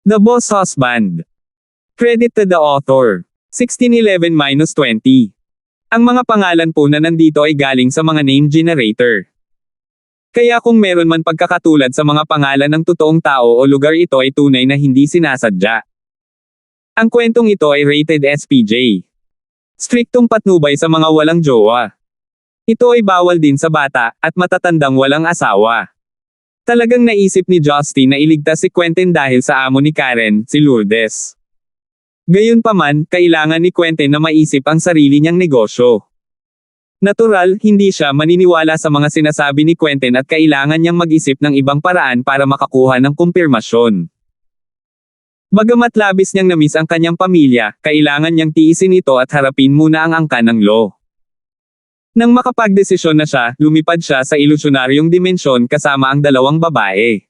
The Boss Husband. Credit to the author. 1611-20. Ang mga pangalan po na nandito ay galing sa mga name generator. Kaya kung meron man pagkakatulad sa mga pangalan ng totoong tao o lugar, ito ay tunay na hindi sinasadya. Ang kwentong ito ay rated SPJ. Striktong patnubay sa mga walang jowa. Ito ay bawal din sa bata at matatandang walang asawa. Talagang naisip ni Justin na iligtas si Quentin dahil sa amo ni Karen, si Lourdes. Gayunpaman, kailangan ni Quentin na maisip ang sarili niyang negosyo. Natural, hindi siya maniniwala sa mga sinasabi ni Quentin at kailangan niyang mag-isip ng ibang paraan para makakuha ng kumpirmasyon. Bagamat labis niyang namiss ang kanyang pamilya, kailangan niyang tiisin ito at harapin muna ang angka ng law. Nang makapagdesisyon na siya, lumipad siya sa ilusyonaryong dimensyon kasama ang dalawang babae.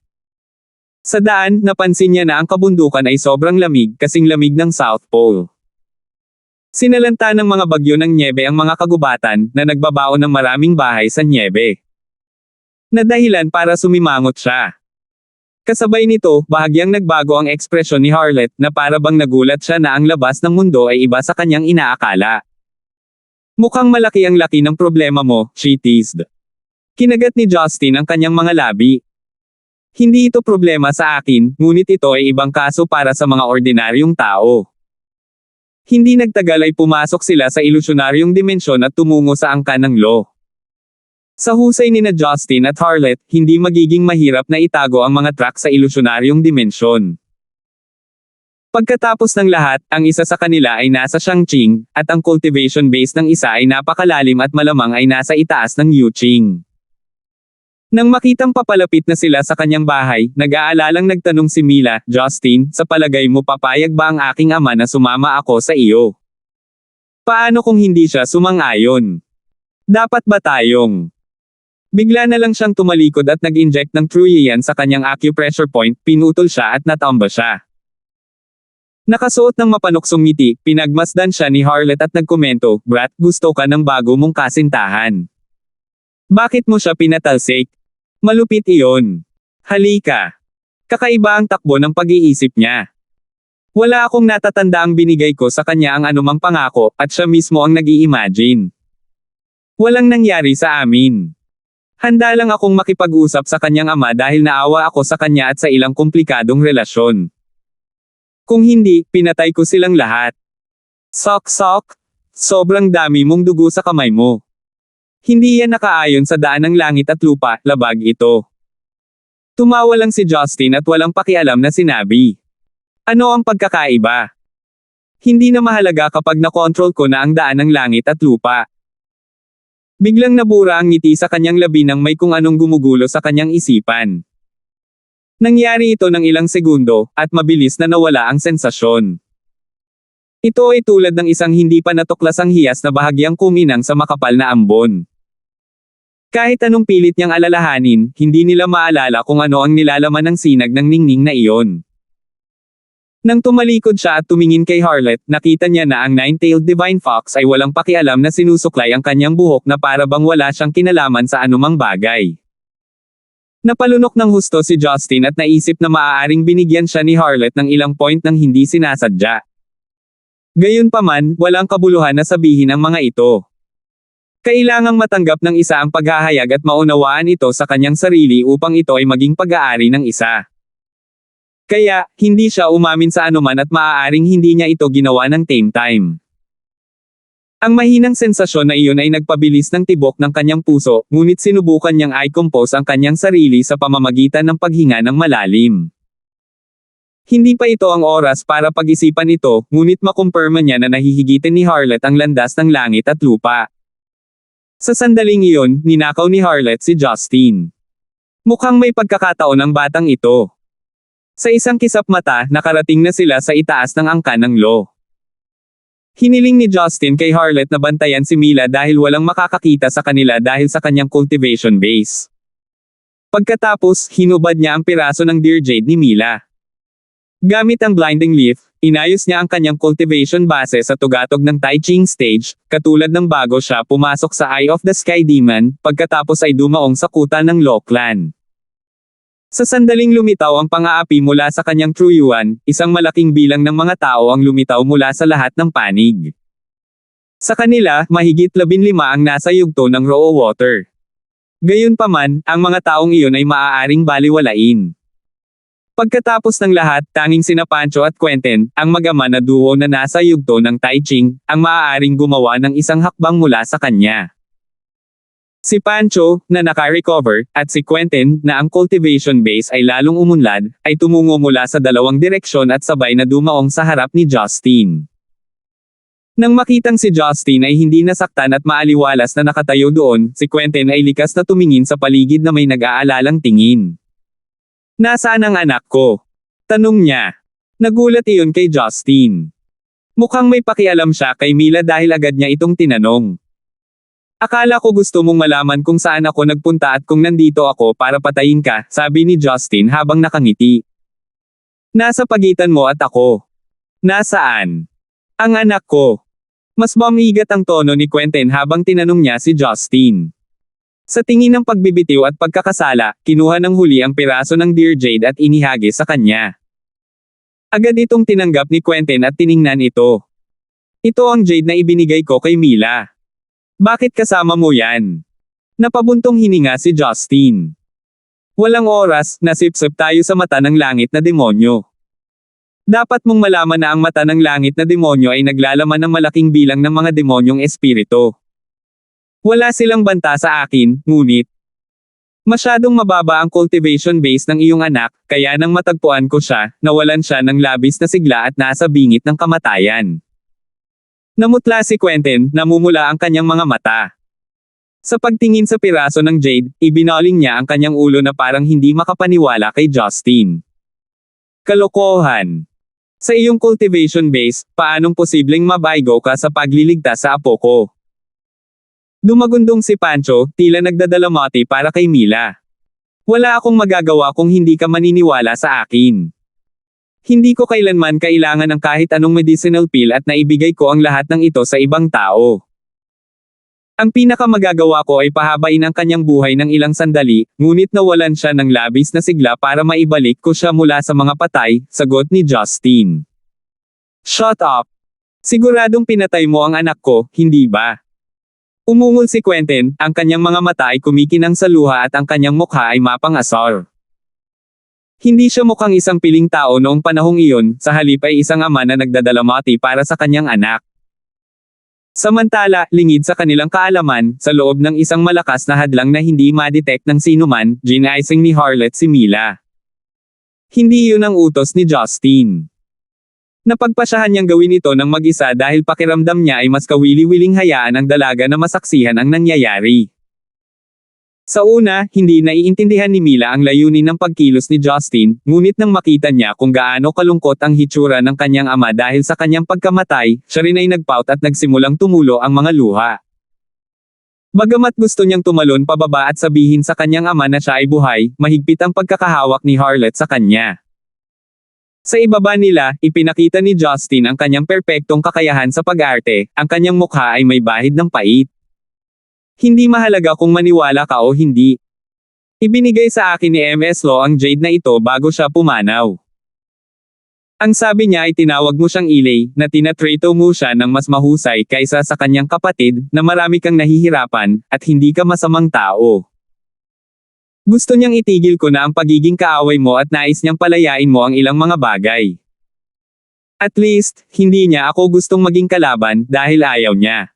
Sa daan, napansin niya na ang kabundukan ay sobrang lamig, kasing lamig ng South Pole. Sinalanta ng mga bagyo ng nyebe ang mga kagubatan, na nagbabaon ng maraming bahay sa nyebe. Na dahilan para sumimangot siya. Kasabay nito, bahagyang nagbago ang ekspresyon ni Harlot, na para bang nagulat siya na ang labas ng mundo ay iba sa kanyang inaakala. Mukhang malaki ang laki ng problema mo, she teased. Kinagat ni Justin ang kanyang mga labi. Hindi ito problema sa akin, ngunit ito ay ibang kaso para sa mga ordinaryong tao. Hindi nagtagal ay pumasok sila sa ilusyonaryong dimensyon at tumungo sa angka ng law. Sa husay nina Justin at Harlot, hindi magiging mahirap na itago ang mga track sa ilusyonaryong dimensyon. Pagkatapos ng lahat, ang isa sa kanila ay nasa Changqing, at ang cultivation base ng isa ay napakalalim at malamang ay nasa itaas ng Yuqing. Nang makitang papalapit na sila sa kanyang bahay, nag-aalalang nagtanong si Mila, Justin, sa palagay mo papayag ba ang aking ama na sumama ako sa iyo? Paano kung hindi siya sumang-ayon? Dapat ba tayong? Bigla na lang siyang tumalikod at nag-inject ng Truyan sa kanyang acupressure point, pinutol siya at natamba siya. Nakasuot ng mapanuksong ngiti, pinagmasdan siya ni Harlot at nagkomento, Brat, gusto ka ng bago mong kasintahan. Bakit mo siya pinatalsik? Malupit iyon. Halika. Kakaiba ang takbo ng pag-iisip niya. Wala akong natatandaang binigay ko sa kanya ang anumang pangako, at siya mismo ang nag-i-imagine. Walang nangyari sa amin. Handa lang akong makipag-usap sa kanyang ama dahil naawa ako sa kanya at sa ilang komplikadong relasyon. Kung hindi, pinatay ko silang lahat. Sok-sok, sobrang dami mong dugo sa kamay mo. Hindi yan nakaayon sa daan ng langit at lupa, labag ito. Tumawa lang si Justin at walang pakialam na sinabi. Ano ang pagkakaiba? Hindi na mahalaga kapag nakontrol ko na ang daan ng langit at lupa. Biglang nabura ang ngiti sa kanyang labi nang may kung anong gumugulo sa kanyang isipan. Nangyari ito ng ilang segundo, at mabilis na nawala ang sensasyon. Ito ay tulad ng isang hindi pa natuklasang hiyas na bahagyang kuminang sa makapal na ambon. Kahit anong pilit niyang alalahanin, hindi nila maalala kung ano ang nilalaman ng sinag ng ningning na iyon. Nang tumalikod siya at tumingin kay Harlot, nakita niya na ang nine-tailed divine fox ay walang pakialam na sinusuklay ang kanyang buhok na para bang wala siyang kinalaman sa anumang bagay. Napalunok ng husto si Justin at naisip na maaaring binigyan siya ni Harlot ng ilang point ng hindi sinasadya. Gayunpaman, walang kabuluhan na sabihin ang mga ito. Kailangang matanggap ng isa ang paghahayag at maunawaan ito sa kanyang sarili upang ito ay maging pag-aari ng isa. Kaya, hindi siya umamin sa anuman at maaaring hindi niya ito ginawa ng same time. Ang mahinang sensasyon na iyon ay nagpabilis ng tibok ng kanyang puso, ngunit sinubukan niyang i-compose ang kanyang sarili sa pamamagitan ng paghinga ng malalim. Hindi pa ito ang oras para pag-isipan ito, ngunit makumpirma niya na nahihigitan ni Harlot ang landas ng langit at lupa. Sa sandaling iyon, ninakaw ni Harlot si Justin. Mukhang may pagkakataon ang batang ito. Sa isang kisap mata, nakarating na sila sa itaas ng angka ng law. Hiniling ni Justin kay Harlot na bantayan si Mila dahil walang makakakita sa kanila dahil sa kanyang cultivation base. Pagkatapos, hinubad niya ang piraso ng Dear Jade ni Mila. Gamit ang blinding leaf, inayos niya ang kanyang cultivation base sa tugatog ng Tai Ching stage, katulad ng bago siya pumasok sa Eye of the Sky Demon, pagkatapos ay dumaong sa kuta ng Law Clan. Sa sandaling lumitaw ang pang-aapi mula sa kanyang truyuan, isang malaking bilang ng mga tao ang lumitaw mula sa lahat ng panig. Sa kanila, mahigit 15 ang nasa yugto ng raw water. Gayunpaman, ang mga taong iyon ay maaaring baliwalain. Pagkatapos ng lahat, tanging sina Pancho at Quentin, ang mag-ama na duo na nasa yugto ng Tai Ching, ang maaaring gumawa ng isang hakbang mula sa kanya. Si Pancho, na naka-recover, at si Quentin, na ang cultivation base ay lalong umunlad, ay tumungo mula sa dalawang direksyon at sabay na dumaong sa harap ni Justin. Nang makitang si Justin ay hindi nasaktan at maaliwalas na nakatayo doon, si Quentin ay likas na tumingin sa paligid na may nag-aalalang tingin. "Nasaan ang anak ko?" tanong niya. Nagulat iyon kay Justin. Mukhang may pakialam siya kay Mila dahil agad niya itong tinanong. "Akala ko gusto mong malaman kung saan ako nagpunta at kung nandito ako para patayin ka," sabi ni Justin habang nakangiti. "Nasa pagitan mo at ako." "Nasaan?" "Ang anak ko." Mas bumigat ang tono ni Quentin habang tinanong niya si Justin. Sa tingin ng pagbibitiw at pagkakasala, kinuha ng huli ang piraso ng Dear Jade at inihagi sa kanya. Agad itong tinanggap ni Quentin at tiningnan ito. "Ito ang jade na ibinigay ko kay Mila. Bakit kasama mo yan?" Napabuntong hininga si Justin. "Walang oras, nasipsip tayo sa mata ng langit na demonyo. Dapat mong malaman na ang mata ng langit na demonyo ay naglalaman ng malaking bilang ng mga demonyong espiritu. Wala silang banta sa akin, ngunit masyadong mababa ang cultivation base ng iyong anak, kaya nang matagpuan ko siya, nawalan siya ng labis na sigla at nasa bingit ng kamatayan." Namutla si Quentin, namumula ang kanyang mga mata. Sa pagtingin sa piraso ng jade, ibinaling niya ang kanyang ulo na parang hindi makapaniwala kay Justin. "Kalokohan! Sa iyong cultivation base, paanong posibleng mabaigo ka sa pagliligtas sa apo ko?" Dumagundong si Pancho, tila nagdadalamati para kay Mila. "Wala akong magagawa kung hindi ka maniniwala sa akin. Hindi ko kailanman kailangan ng kahit anong medicinal pill at naibigay ko ang lahat ng ito sa ibang tao. Ang pinakamagagawa ko ay pahabain ang kanyang buhay ng ilang sandali, ngunit nawalan siya ng labis na sigla para maibalik ko siya mula sa mga patay," sagot ni Justin. "Shut up! Siguradong pinatay mo ang anak ko, hindi ba?" Umungol si Quentin, ang kanyang mga mata ay kumikinang sa luha at ang kanyang mukha ay mapang-asar. Hindi siya mukhang isang piling tao noong panahong iyon, sa halip ay isang ama na nagdadalamati para sa kanyang anak. Samantala, lingid sa kanilang kaalaman, sa loob ng isang malakas na hadlang na hindi ma-detect ng sinuman, ginising ni Harlot si Mila. Hindi yun ang utos ni Justin. Napagpasyahan niyang gawin ito ng mag-isa dahil pakiramdam niya ay mas kawili-wiling hayaan ang dalaga na masaksihan ang nangyayari. Sa una, hindi naiintindihan ni Mila ang layunin ng pagkilos ni Justin, ngunit nang makita niya kung gaano kalungkot ang hitsura ng kanyang ama dahil sa kanyang pagkamatay, siya rin ay nagpout at nagsimulang tumulo ang mga luha. Bagamat gusto niyang tumalon pababa at sabihin sa kanyang ama na siya ay buhay, mahigpit ang pagkakahawak ni Harlot sa kanya. Sa ibaba nila, ipinakita ni Justin ang kanyang perpektong kakayahan sa pag-arte, ang kanyang mukha ay may bahid ng pait. "Hindi mahalaga kung maniwala ka o hindi. Ibinigay sa akin ni MS Law ang jade na ito bago siya pumanaw. Ang sabi niya ay tinawag mo siyang ilay, na tinatrato mo siya ng mas mahusay kaysa sa kanyang kapatid, na marami kang nahihirapan, at hindi ka masamang tao. Gusto niyang itigil ko na ang pagiging kaaway mo at nais niyang palayain mo ang ilang mga bagay. At least, hindi niya ako gustong maging kalaban dahil ayaw niya."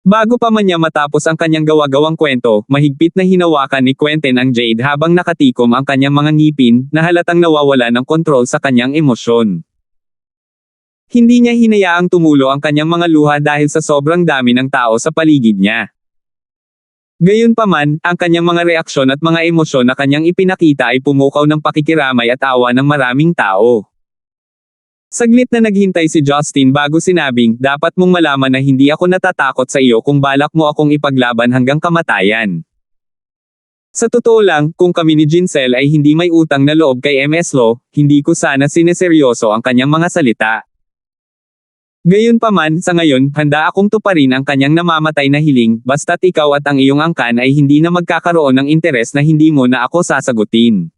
Bago pa man niya matapos ang kanyang gawa-gawang kwento, mahigpit na hinawakan ni Quentin ang jade habang nakatikom ang kanyang mga ngipin, na halatang nawawala ng kontrol sa kanyang emosyon. Hindi niya hinayaang tumulo ang kanyang mga luha dahil sa sobrang dami ng tao sa paligid niya. Gayunpaman, ang kanyang mga reaksyon at mga emosyon na kanyang ipinakita ay pumukaw ng pakikiramay at awa ng maraming tao. Saglit na naghintay si Justin bago sinabing, "Dapat mong malaman na hindi ako natatakot sa iyo kung balak mo akong ipaglaban hanggang kamatayan. Sa totoo lang, kung kami ni Jincel ay hindi may utang na loob kay MS Law, hindi ko sana sineseryoso ang kanyang mga salita. Gayunpaman, sa ngayon, handa akong tuparin ang kanyang namamatay na hiling, basta't ikaw at ang iyong angkan ay hindi na magkakaroon ng interes na hindi mo na ako sasagutin.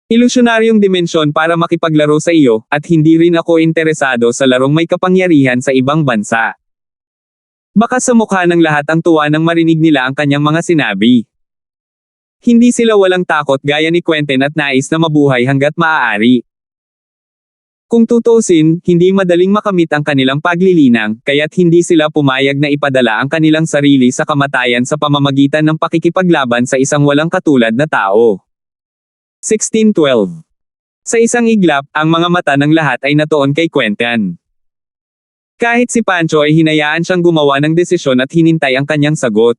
Ilusyonaryong dimensyon para makipaglaro sa iyo, at hindi rin ako interesado sa larong may kapangyarihan sa ibang bansa. Baka sa mukha ng lahat ang tuwa nang marinig nila ang kanyang mga sinabi. Hindi sila walang takot gaya ni Quentin at nais na mabuhay hanggat maaari. Kung tutuusin, hindi madaling makamit ang kanilang paglilinang, kaya't hindi sila pumayag na ipadala ang kanilang sarili sa kamatayan sa pamamagitan ng pakikipaglaban sa isang walang katulad na tao. 1612. Sa isang iglap, ang mga mata ng lahat ay natuon kay Quentin. Kahit si Pancho ay hinayaan siyang gumawa ng desisyon at hinintay ang kanyang sagot.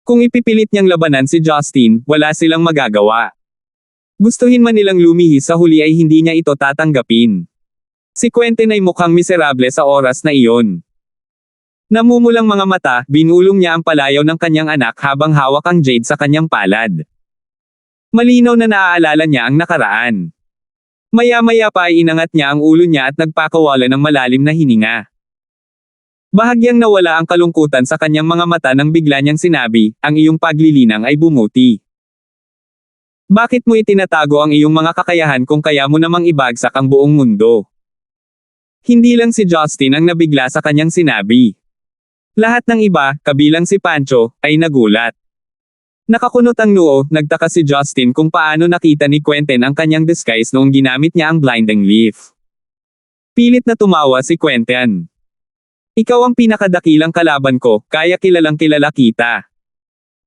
Kung ipipilit niyang labanan si Justin, wala silang magagawa. Gustuhin man nilang lumihis sa huli ay hindi niya ito tatanggapin. Si Quentin ay mukhang miserable sa oras na iyon. Namumulang mga mata, binulong niya ang palayaw ng kanyang anak habang hawak ang jade sa kanyang palad. Malinaw na naaalala niya ang nakaraan. Maya-maya pa ay inangat niya ang ulo niya at nagpakawala ng malalim na hininga. Bahagyang nawala ang kalungkutan sa kanyang mga mata nang bigla niyang sinabi, ang iyong paglilinang ay bumuti. Bakit mo itinatago ang iyong mga kakayahan kung kaya mo namang ibagsak ang buong mundo? Hindi lang si Justin ang nabigla sa kanyang sinabi. Lahat ng iba, kabilang si Pancho, ay nagulat. Nakakunot ang noo, nagtaka si Justin kung paano nakita ni Quentin ang kanyang disguise noong ginamit niya ang blinding leaf. Pilit na tumawa si Quentin. Ikaw ang pinakadakilang kalaban ko, kaya kilalang kilala kita.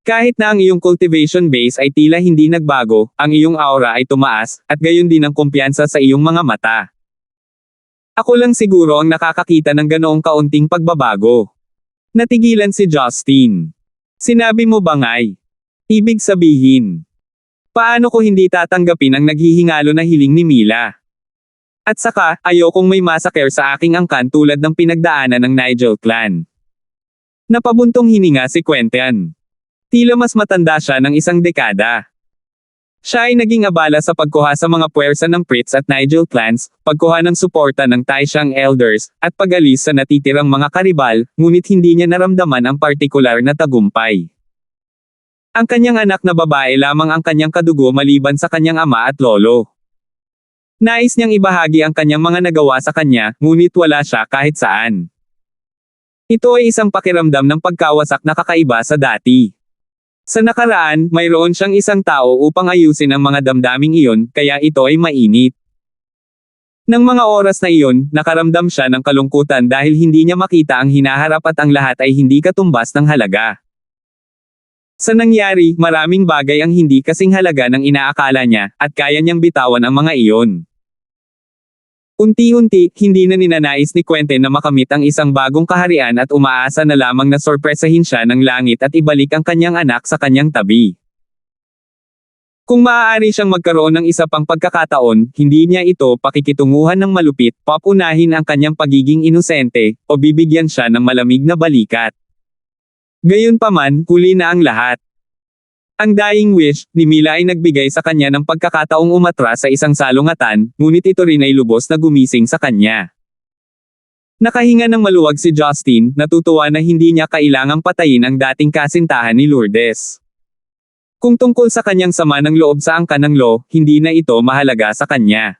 Kahit na ang iyong cultivation base ay tila hindi nagbago, ang iyong aura ay tumaas, at gayon din ang kumpiyansa sa iyong mga mata. Ako lang siguro ang nakakakita ng ganoong kaunting pagbabago. Natigilan si Justin. Sinabi mo bangay. Ibig sabihin. Paano ko hindi tatanggapin ang naghihingalo na hiling ni Mila? At saka, ayokong may massacre sa aking angkan tulad ng pinagdaanan ng Nigel clan. Napabuntong hininga si Quentin. Tila mas matanda siya ng isang dekada. Siya ay naging abala sa pagkuha sa mga puwersa ng Pritz at Nigel clans, pagkuha ng suporta ng Taishan elders, at pag-alis sa natitirang mga karibal, ngunit hindi niya naramdaman ang partikular na tagumpay. Ang kanyang anak na babae lamang ang kanyang kadugo maliban sa kanyang ama at lolo. Nais niyang ibahagi ang kanyang mga nagawa sa kanya, ngunit wala siya kahit saan. Ito ay isang pakiramdam ng pagkawasak na kakaiba sa dati. Sa nakaraan, mayroon siyang isang tao upang ayusin ang mga damdaming iyon, kaya ito ay mainit. Nang mga oras na iyon, nakaramdam siya ng kalungkutan dahil hindi niya makita ang hinaharap at ang lahat ay hindi katumbas ng halaga. Sa nangyari, maraming bagay ang hindi kasing halaga ng inaakala niya, at kaya niyang bitawan ang mga iyon. Unti-unti, hindi na ninanais ni Quentin na makamit ang isang bagong kaharian at umaasa na lamang na sorpresahin siya ng langit at ibalik ang kanyang anak sa kanyang tabi. Kung maaari siyang magkaroon ng isa pang pagkakataon, hindi niya ito pakikitunguhan ng malupit, papunahin ang kanyang pagiging inosente, o bibigyan siya ng malamig na balikat. Gayunpaman, huli na ang lahat. Ang dying wish ni Mila ay nagbigay sa kanya ng pagkakataong umatras sa isang salungatan, ngunit ito rin ay lubos na gumising sa kanya. Nakahinga ng maluwag si Justin, natutuwa na hindi niya kailangang patayin ang dating kasintahan ni Lourdes. Kung tungkol sa kanyang sama ng loob sa angkan ng Lo, hindi na ito mahalaga sa kanya.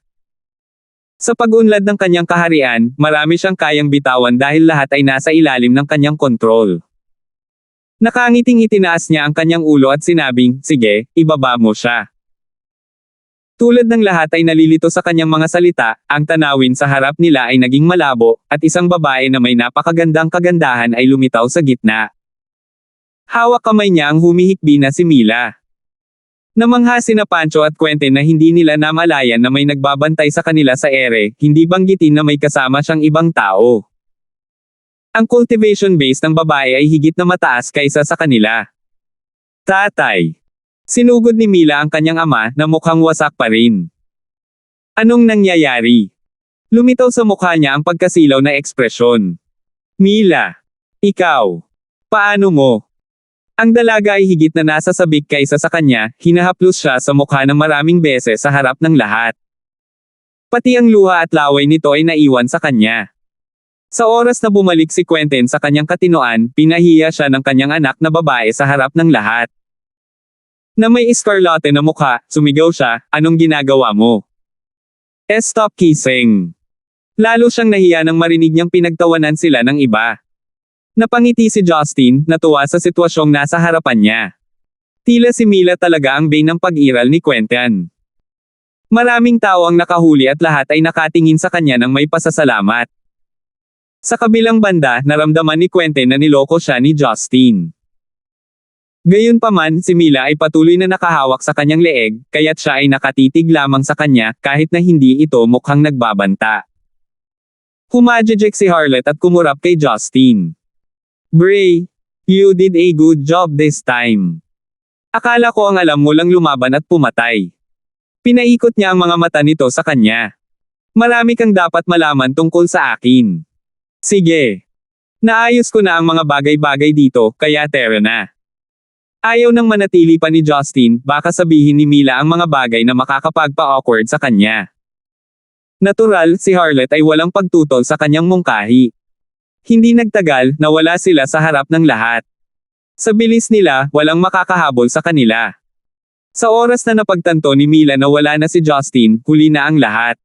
Sa pag-unlad ng kanyang kaharian, marami siyang kayang bitawan dahil lahat ay nasa ilalim ng kanyang kontrol. Nakangiting itinaas niya ang kanyang ulo at sinabing, sige, ibaba mo siya. Tulad ng lahat ay nalilito sa kanyang mga salita, ang tanawin sa harap nila ay naging malabo, at isang babae na may napakagandang kagandahan ay lumitaw sa gitna. Hawak kamay niya ang humihikbi na si Mila. Namangha sina Pancho at Quentin na hindi nila namalayan na may nagbabantay sa kanila sa ere, hindi banggitin na may kasama siyang ibang tao. Ang cultivation base ng babae ay higit na mataas kaysa sa kanila. Tatay. Sinugod ni Mila ang kanyang ama na mukhang wasak pa rin. Anong nangyayari? Lumitaw sa mukha niya ang pagkasilaw na ekspresyon. Mila. Ikaw. Paano mo? Ang dalaga ay higit na nasa sabik kaysa sa kanya, hinahaplos siya sa mukha ng maraming beses sa harap ng lahat. Pati ang luha at laway nito ay naiwan sa kanya. Sa oras na bumalik si Quentin sa kanyang katinoan, pinahiya siya ng kanyang anak na babae sa harap ng lahat. Na may iskarlate na mukha, sumigaw siya, "Anong ginagawa mo? Stop kissing." Lalo siyang nahiya nang marinig niyang pinagtawanan sila ng iba. Napangiti si Justin, natuwa sa sitwasyong nasa harapan niya. Tila si Mila talaga ang bane ng pag-iral ni Quentin. Maraming tao ang nakahuli at lahat ay nakatingin sa kanya ng may pasasalamat. Sa kabilang banda, naramdaman ni Quentin na niloko siya ni Justin. Gayunpaman, si Mila ay patuloy na nakahawak sa kanyang leeg, kaya't siya ay nakatitig lamang sa kanya, kahit na hindi ito mukhang nagbabanta. Humajejek si Harlot at kumurap kay Justin. "Bray, you did a good job this time. Akala ko ang alam mo lang lumaban at pumatay." Pinaikot niya ang mga mata nito sa kanya. "Marami kang dapat malaman tungkol sa akin. Sige. Naayos ko na ang mga bagay-bagay dito, kaya tara na." Ayaw nang manatili pa ni Justin, baka sabihin ni Mila ang mga bagay na makakapagpa-awkward sa kanya. Natural, si Harlot ay walang pagtutol sa kanyang mungkahi. Hindi nagtagal, nawala sila sa harap ng lahat. Sa bilis nila, walang makakahabol sa kanila. Sa oras na napagtanto ni Mila na wala na si Justin, huli na ang lahat.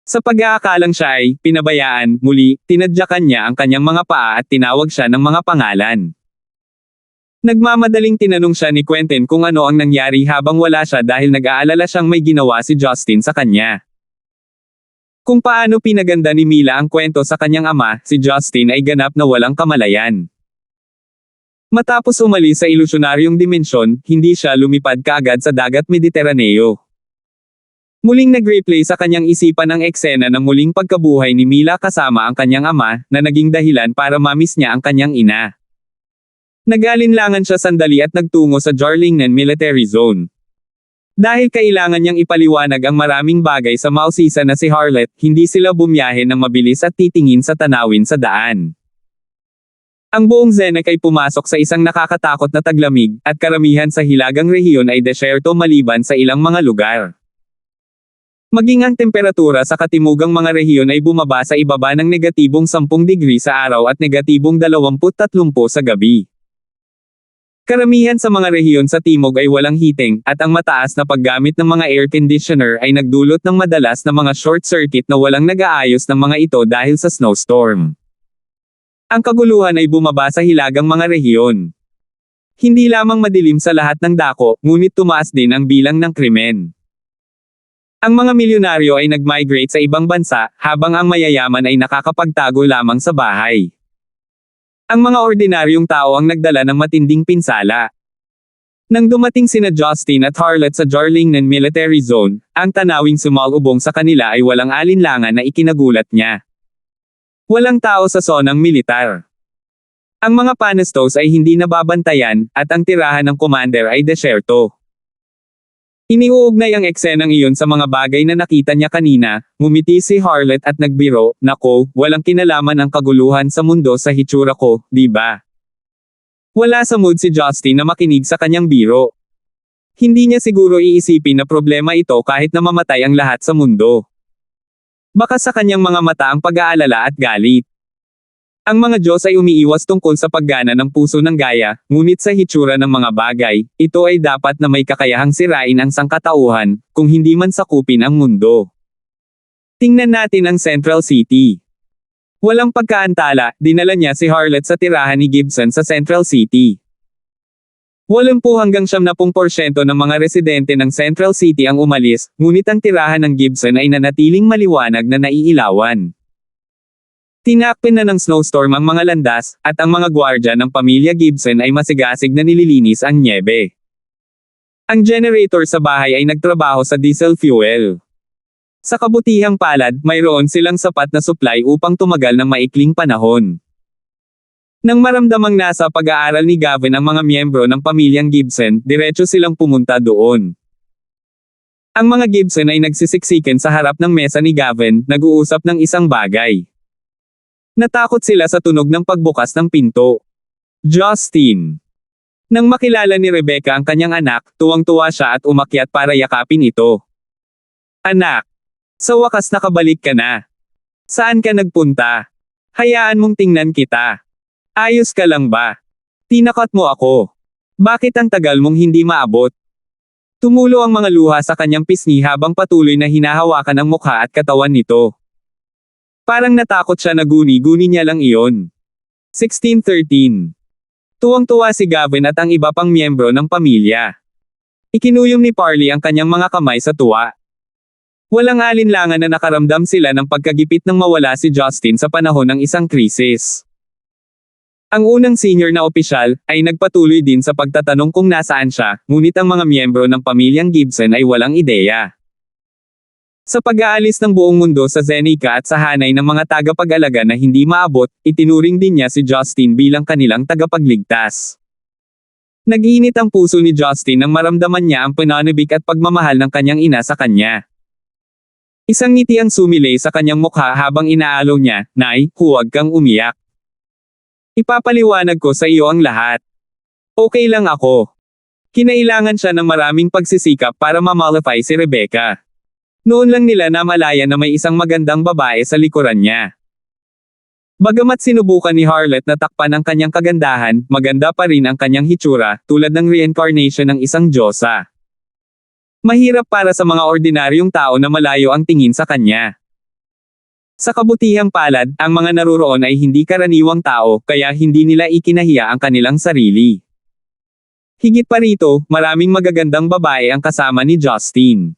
Sa pag-aakalang siya ay, pinabayaan, muli, tinadyakan niya ang kanyang mga paa at tinawag siya ng mga pangalan. Nagmamadaling tinanong siya ni Quentin kung ano ang nangyari habang wala siya dahil nag-aalala siyang may ginawa si Justin sa kanya. Kung paano pinaganda ni Mila ang kwento sa kanyang ama, si Justin ay ganap na walang kamalayan. Matapos umalis sa ilusyonaryong dimensyon, hindi siya lumipad kaagad sa dagat Mediteraneo. Muling nag-replay sa kanyang isipan ang eksena ng muling pagkabuhay ni Mila kasama ang kanyang ama, na naging dahilan para mamiss niya ang kanyang ina. Nag-alinlangan siya sandali at nagtungo sa Jarlingnan Military Zone. Dahil kailangan niyang ipaliwanag ang maraming bagay sa mausisa na si Harlot, hindi sila bumiyahe ng mabilis at titingin sa tanawin sa daan. Ang buong Zenek ay pumasok sa isang nakakatakot na taglamig, at karamihan sa hilagang rehiyon ay desyerto maliban sa ilang mga lugar. Maging ang temperatura sa katimugang mga rehiyon ay bumaba sa ibaba ng negatibong 10 degree sa araw at negatibong 20-30 sa gabi. Karamihan sa mga rehiyon sa timog ay walang heating, at ang mataas na paggamit ng mga air conditioner ay nagdulot ng madalas na mga short circuit na walang nag-aayos ng mga ito dahil sa snowstorm. Ang kaguluhan ay bumaba sa hilagang mga rehiyon. Hindi lamang madilim sa lahat ng dako, ngunit tumaas din ang bilang ng krimen. Ang mga milyonaryo ay nag-migrate sa ibang bansa, habang ang mayayaman ay nakakapagtago lamang sa bahay. Ang mga ordinaryong tao ang nagdala ng matinding pinsala. Nang dumating sina Justin at Harlot sa Jarlingnan Military Zone, ang tanawing sumalubong sa kanila ay walang alinlangan na ikinagulat niya. Walang tao sa zonang militar. Ang mga panestos ay hindi nababantayan, at ang tirahan ng commander ay desyerto. Iniuugnay ang eksenang iyon sa mga bagay na nakita niya kanina, ngumiti si Harlot at nagbiro, "Nako, walang kinalaman ang kaguluhan sa mundo sa hitsura ko, di ba?" Wala sa mood si Justin na makinig sa kanyang biro. Hindi niya siguro iisipin na problema ito kahit na mamatay ang lahat sa mundo. Baka sa kanyang mga mata ang pag-aalala at galit. Ang mga Diyos ay umiiwas tungkol sa paggana ng puso ng gaya, ngunit sa hitsura ng mga bagay, ito ay dapat na may kakayahang sirain ang sangkatauhan, kung hindi man sakupin ang mundo. Tingnan natin ang Central City. Walang pagkaantala, dinala niya si Harlot sa tirahan ni Gibson sa Central City. 80-70% ng mga residente ng Central City ang umalis, ngunit ang tirahan ng Gibson ay nanatiling maliwanag na naiilawan. Tinakpin na ng snowstorm ang mga landas, at ang mga gwardya ng pamilya Gibson ay masigasig na nililinis ang nyebe. Ang generator sa bahay ay nagtrabaho sa diesel fuel. Sa kabutihang palad, mayroon silang sapat na supply upang tumagal ng maikling panahon. Nang maramdamang nasa pag-aaral ni Gavin ang mga miyembro ng pamilyang Gibson, diretso silang pumunta doon. Ang mga Gibson ay nagsisiksikan sa harap ng mesa ni Gavin, nag-uusap ng isang bagay. Natakot sila sa tunog ng pagbukas ng pinto. Justin. Nang makilala ni Rebecca ang kanyang anak, tuwang-tuwa siya at umakyat para yakapin ito. "Anak. Sa wakas nakabalik ka na. Saan ka nagpunta? Hayaan mong tingnan kita. Ayos ka lang ba? Tinakot mo ako. Bakit ang tagal mong hindi maabot? Tumulo ang mga luha sa kanyang pisngi habang patuloy na hinahawakan ang mukha at katawan nito. Parang natakot siya na guni-guni niya lang iyon. 1613. Tuwang-tuwa si Gavin at ang iba pang miyembro ng pamilya. Ikinuyom ni Parley ang kanyang mga kamay sa tuwa. Walang alinlangan na nakaramdam sila ng pagkagipit nang mawala si Justin sa panahon ng isang krisis. Ang unang senior na opisyal ay nagpatuloy din sa pagtatanong kung nasaan siya, ngunit ang mga miyembro ng pamilyang Gibson ay walang ideya. Sa pag-aalis ng buong mundo sa Zenica at sa hanay ng mga tagapag-alaga na hindi maabot, itinuring din niya si Justin bilang kanilang tagapagligtas. Nag-iinit ang puso ni Justin nang maramdaman niya ang pananabik at pagmamahal ng kanyang ina sa kanya. Isang ngiti ang sumilay sa kanyang mukha habang inaalaw niya, "Nay, huwag kang umiyak. Ipapaliwanag ko sa iyo ang lahat. Okay lang ako." Kinailangan siya ng maraming pagsisikap para ma-mollify si Rebecca. Noon lang nila namalaya na may isang magandang babae sa likuran niya. Bagamat sinubukan ni Harlot na takpan ang kanyang kagandahan, maganda pa rin ang kanyang hitsura, tulad ng reincarnation ng isang diyosa. Mahirap para sa mga ordinaryong tao na malayo ang tingin sa kanya. Sa kabutihang palad, ang mga naruroon ay hindi karaniwang tao, kaya hindi nila ikinahiya ang kanilang sarili. Higit pa rito, maraming magagandang babae ang kasama ni Justin.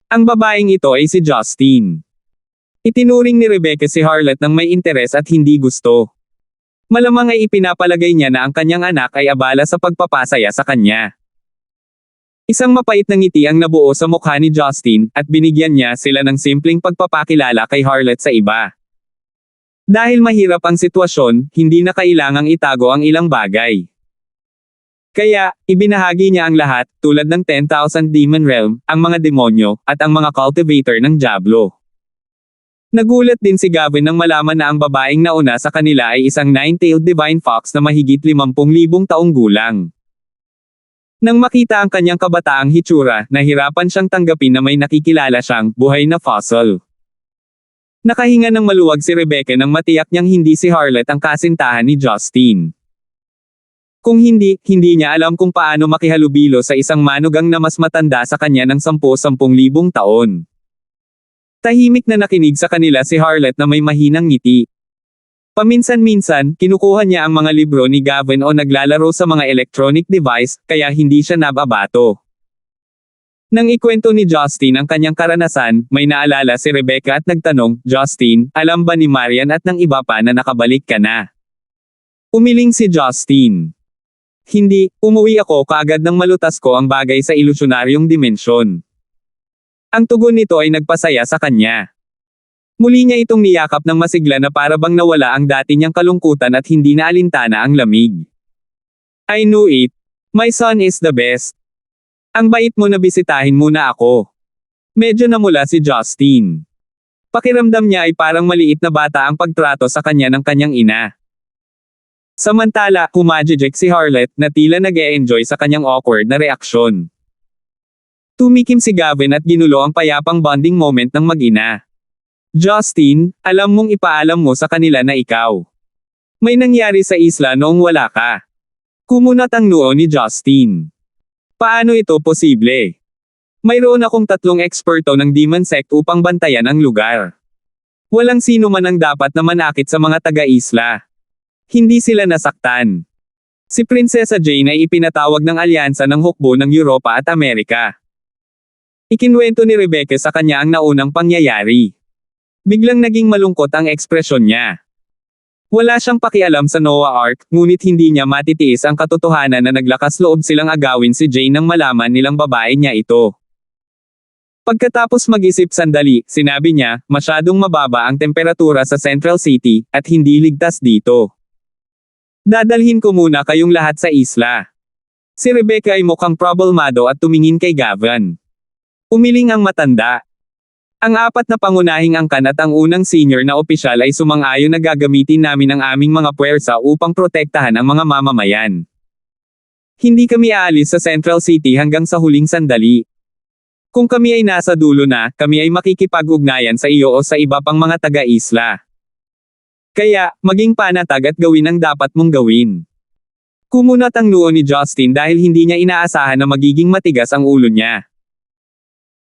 Ang babaeng ito ay si Justin. Itinuring ni Rebecca si Harlot ng may interes at hindi gusto. Malamang ay ipinapalagay niya na ang kanyang anak ay abala sa pagpapasaya sa kanya. Isang mapait na ngiti ang nabuo sa mukha ni Justin, at binigyan niya sila ng simpleng pagpapakilala kay Harlot sa iba. Dahil mahirap ang sitwasyon, hindi na kailangang itago ang ilang bagay. Kaya, ibinahagi niya ang lahat, tulad ng 10,000 Demon Realm, ang mga demonyo, at ang mga cultivator ng Diablo. Nagulat din si Gavin nang malaman na ang babaeng nauna sa kanila ay isang nine-tailed divine fox na mahigit 50,000 taong gulang. Nang makita ang kanyang kabataang hitsura, nahirapan siyang tanggapin na may nakikilala siyang buhay na fossil. Nakahinga ng maluwag si Rebecca nang matiyak niyang hindi si Harlot ang kasintahan ni Justin. Kung hindi niya alam kung paano makihalubilo sa isang manugang na mas matanda sa kanya ng 10,000 taon. Tahimik na nakinig sa kanila si Harlot na may mahinang ngiti. Paminsan-minsan, kinukuha niya ang mga libro ni Gavin o naglalaro sa mga electronic device, kaya hindi siya nababato. Nang ikwento ni Justin ang kanyang karanasan, may naalala si Rebecca at nagtanong, "Justin, alam ba ni Marian at ng iba pa na nakabalik ka na?" Umiling si Justin. "Hindi, umuwi ako kaagad nang malutas ko ang bagay sa ilusyonaryong dimensyon." Ang tugon nito ay nagpasaya sa kanya. Muli niya itong niyakap ng masigla na para bang nawala ang dati niyang kalungkutan at hindi na alintana ang lamig. "I knew it. My son is the best. Ang bait mo na bisitahin muna ako." Medyo namula si Justin. Pakiramdam niya ay parang maliit na bata ang pagtrato sa kanya ng kanyang ina. Samantala, humajijek si Harlot na tila nag-e-enjoy sa kanyang awkward na reaksyon. Tumikim si Gavin at ginulo ang payapang bonding moment ng mag-ina. "Justin, alam mong ipaalam mo sa kanila na ikaw. May nangyari sa isla noong wala ka." Kumunat ang noo ni Justin. "Paano ito posible? Mayroon akong 3 eksperto ng Demon Sect upang bantayan ang lugar. Walang sino man ang dapat na manakit sa mga taga-isla. Hindi sila nasaktan. Si Prinsesa Jane ay ipinatawag ng alyansa ng hukbo ng Europa at Amerika." Ikinwento ni Rebecca sa kanya ang naunang pangyayari. Biglang naging malungkot ang ekspresyon niya. Wala siyang pakialam sa Noah Ark, ngunit hindi niya matitiis ang katotohanan na naglakas loob silang agawin si Jane nang malaman nilang babae niya ito. Pagkatapos mag-isip sandali, sinabi niya, "Masyadong mababa ang temperatura sa Central City, at hindi ligtas dito. Dadalhin ko muna kayong lahat sa isla." Si Rebecca ay mukhang problemado at tumingin kay Gavin. Umiling ang matanda. Ang 4 na pangunahing angkan at ang unang senior na opisyal ay sumang-ayon na gagamitin namin ang aming mga puwersa upang protektahan ang mga mamamayan. Hindi kami aalis sa Central City hanggang sa huling sandali. Kung kami ay nasa dulo na, kami ay makikipag-ugnayan sa iyo o sa iba pang mga taga-isla. Kaya, maging panatag at gawin ang dapat mong gawin. Kumunat ang noo ni Justin dahil hindi niya inaasahan na magiging matigas ang ulo niya.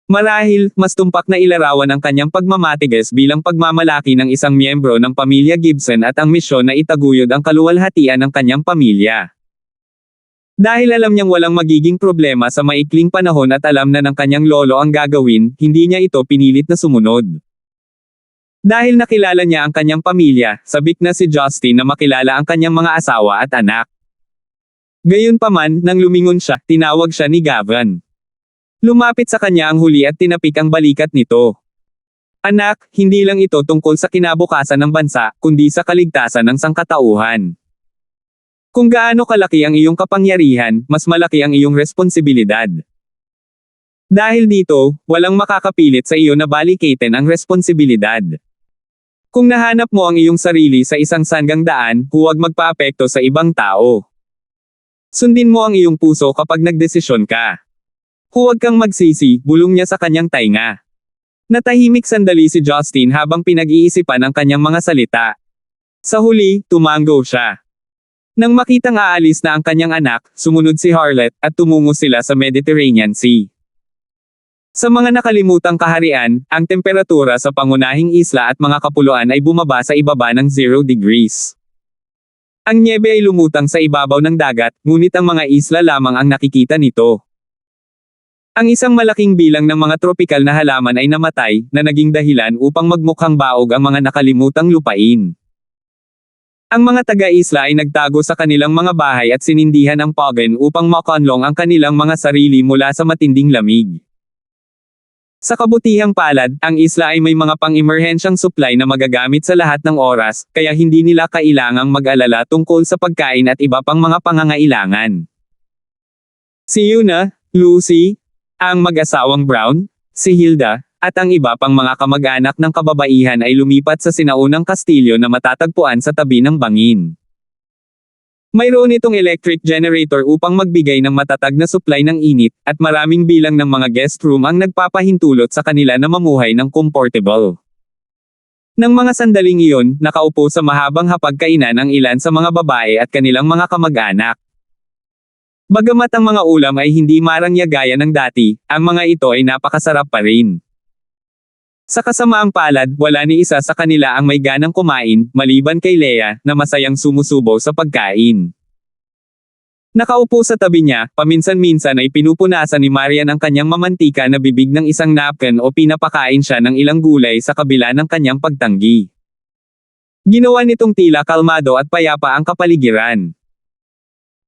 Marahil, mas tumpak na ilarawan ang kanyang pagmamatigas bilang pagmamalaki ng isang miyembro ng pamilya Gibson at ang misyon na itaguyod ang kaluwalhatian ng kanyang pamilya. Dahil alam niyang walang magiging problema sa maikling panahon at alam na ng kanyang lolo ang gagawin, hindi niya ito pinilit na sumunod. Dahil nakilala niya ang kanyang pamilya, sabik na si Justin na makilala ang kanyang mga asawa at anak. Gayunpaman, nang lumingon siya, tinawag siya ni Gavin. Lumapit sa kanya ang huli at tinapik ang balikat nito. Anak, hindi lang ito tungkol sa kinabukasan ng bansa, kundi sa kaligtasan ng sangkatauhan. Kung gaano kalaki ang iyong kapangyarihan, mas malaki ang iyong responsibilidad. Dahil dito, walang makakapilit sa iyo na balikatin ang responsibilidad. Kung nahanap mo ang iyong sarili sa isang sanggang daan, huwag magpaapekto sa ibang tao. Sundin mo ang iyong puso kapag nagdesisyon ka. Huwag kang magsisi, bulong niya sa kanyang tainga. Natahimik sandali si Justin habang pinag-iisipan ang kanyang mga salita. Sa huli, tumango siya. Nang makitang aalis na ang kanyang anak, sumunod si Harlot, at tumungo sila sa Mediterranean Sea. Sa mga nakalimutang kaharian, ang temperatura sa pangunahing isla at mga kapuluan ay bumaba sa ibaba ng 0 degrees. Ang nyebe ay lumutang sa ibabaw ng dagat, ngunit ang mga isla lamang ang nakikita nito. Ang isang malaking bilang ng mga tropikal na halaman ay namatay, na naging dahilan upang magmukhang baog ang mga nakalimutang lupain. Ang mga taga-isla ay nagtago sa kanilang mga bahay at sinindihan ang pagan upang makanlong ang kanilang mga sarili mula sa matinding lamig. Sa kabutihang palad, ang isla ay may mga pang-emerhensyang supply na magagamit sa lahat ng oras, kaya hindi nila kailangang mag-alala tungkol sa pagkain at iba pang mga pangangailangan. Si Yuna, Lucy, ang mag-asawang Brown, si Hilda, at ang iba pang mga kamag-anak ng kababaihan ay lumipat sa sinaunang kastilyo na matatagpuan sa tabi ng bangin. Mayroon itong electric generator upang magbigay ng matatag na supply ng init, at maraming bilang ng mga guest room ang nagpapahintulot sa kanila na mamuhay ng comfortable. Nang mga sandaling iyon, nakaupo sa mahabang hapagkainan ang ilan sa mga babae at kanilang mga kamag-anak. Bagamat ang mga ulam ay hindi marangya gaya ng dati, ang mga ito ay napakasarap pa rin. Sa kasamaang palad, wala ni isa sa kanila ang may ganang kumain, maliban kay Leia, na masayang sumusubo sa pagkain. Nakaupo sa tabi niya, paminsan-minsan ay pinupunasan ni Marian ang kanyang mamantika na bibig ng isang napkin o pinapakain siya ng ilang gulay sa kabila ng kanyang pagtanggi. Ginawa nitong tila kalmado at payapa ang kapaligiran.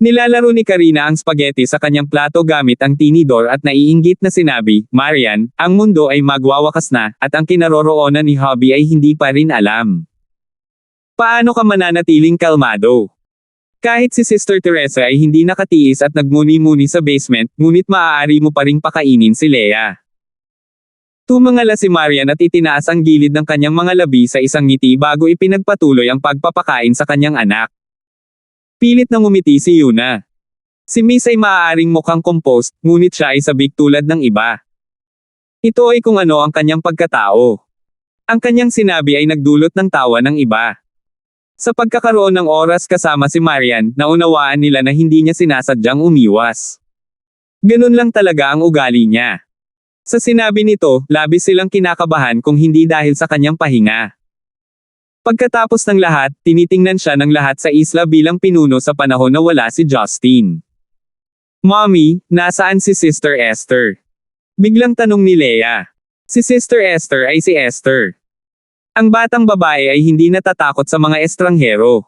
Nilalaro ni Karina ang spaghetti sa kanyang plato gamit ang tinidor at naiinggit na sinabi, Marian, ang mundo ay magwawakas na, at ang kinaroroonan ni Hobby ay hindi pa rin alam. Paano ka mananatiling kalmado? Kahit si Sister Teresa ay hindi nakatiis at nagmuni-muni sa basement, ngunit maaari mo pa ring pakainin si Leia. Tumangala si Marian at itinaas ang gilid ng kanyang mga labi sa isang ngiti bago ipinagpatuloy ang pagpapakain sa kanyang anak. Pilit na ngumiti si Yuna. Si Miss ay maaaring mukhang composed, ngunit siya ay sabik tulad ng iba. Ito ay kung ano ang kanyang pagkatao. Ang kanyang sinabi ay nagdulot ng tawa ng iba. Sa pagkakaroon ng oras kasama si Marian, naunawaan nila na hindi niya sinasadyang umiwas. Ganun lang talaga ang ugali niya. Sa sinabi nito, labis silang kinakabahan kung hindi dahil sa kanyang pahinga. Pagkatapos ng lahat, tinitingnan siya ng lahat sa isla bilang pinuno sa panahon na wala si Justin. Mommy, nasaan si Sister Esther? Biglang tanong ni Leia. Si Sister Esther ay si Esther. Ang batang babae ay hindi natatakot sa mga estranghero.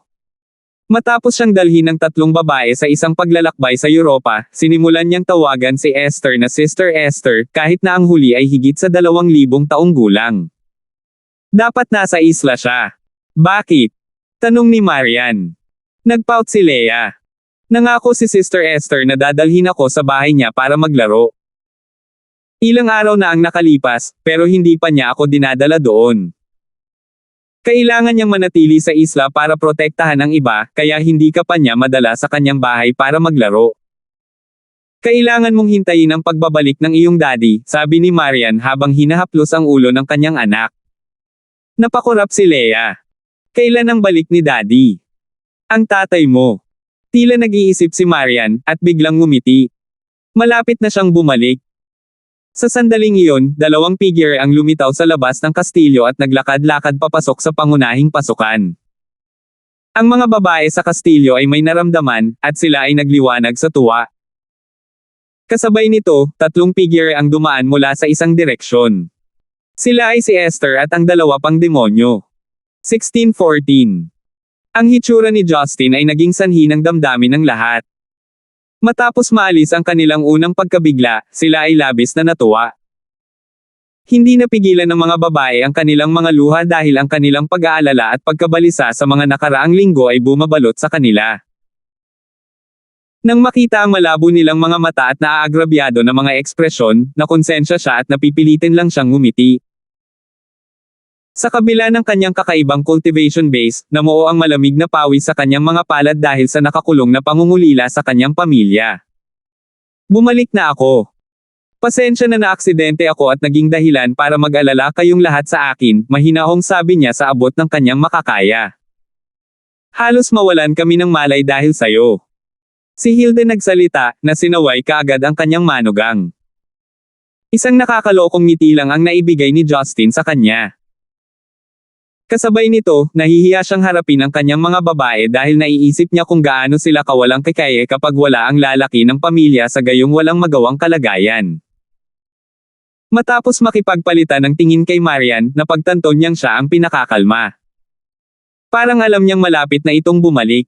Matapos siyang dalhin ng 3 babae sa isang paglalakbay sa Europa, sinimulan niyang tawagan si Esther na Sister Esther, kahit na ang huli ay higit sa 2,000 taong gulang. Dapat nasa isla siya. Bakit? Tanong ni Marian. Nagpout si Leia. Nangako si Sister Esther na dadalhin ako sa bahay niya para maglaro. Ilang araw na ang nakalipas, pero hindi pa niya ako dinadala doon. Kailangan niyang manatili sa isla para protektahan ang iba, kaya hindi ka pa niya madala sa kanyang bahay para maglaro. Kailangan mong hintayin ang pagbabalik ng iyong daddy, sabi ni Marian habang hinahaplos ang ulo ng kanyang anak. Napakurap si Leia. Kailan ang balik ni daddy? Ang tatay mo. Tila nag-iisip si Marian, at biglang ngumiti. Malapit na siyang bumalik. Sa sandaling iyon, dalawang figure ang lumitaw sa labas ng kastilyo at naglakad-lakad papasok sa pangunahing pasukan. Ang mga babae sa kastilyo ay may naramdaman, at sila ay nagliwanag sa tuwa. Kasabay nito, tatlong figure ang dumaan mula sa isang direksyon. Sila ay si Esther at ang dalawa pang demonyo. 1614. Ang hitsura ni Justin ay naging sanhi ng damdamin ng lahat. Matapos maalis ang kanilang unang pagkabigla, sila ay labis na natuwa. Hindi napigilan ng mga babae ang kanilang mga luha dahil ang kanilang pag-aalala at pagkabalisa sa mga nakaraang linggo ay bumabalot sa kanila. Nang makita ang malabo nilang mga mata at naaagrabyado na mga ekspresyon, nakonsensya siya at napipilitin lang siyang ngumiti. Sa kabila ng kanyang kakaibang cultivation base, namuo ang malamig na pawis sa kanyang mga palad dahil sa nakakulong na pangungulila sa kanyang pamilya. Bumalik na ako. Pasensya na naaksidente ako at naging dahilan para mag-alala kayong lahat sa akin, mahinahong sabi niya sa abot ng kanyang makakaya. Halos mawalan kami ng malay dahil sayo. Si Hilde nagsalita, na sinaway kaagad ang kanyang manugang. Isang nakakalokong ngiti lang ang naibigay ni Justin sa kanya. Kasabay nito, nahihiya siyang harapin ang kanyang mga babae dahil naiisip niya kung gaano sila kawalang kakaye kapag wala ang lalaki ng pamilya sa gayong walang magawang kalagayan. Matapos makipagpalitan ng tingin kay Marian, napagtanto niyang siya ang pinakakalma. Parang alam niyang malapit na itong bumalik.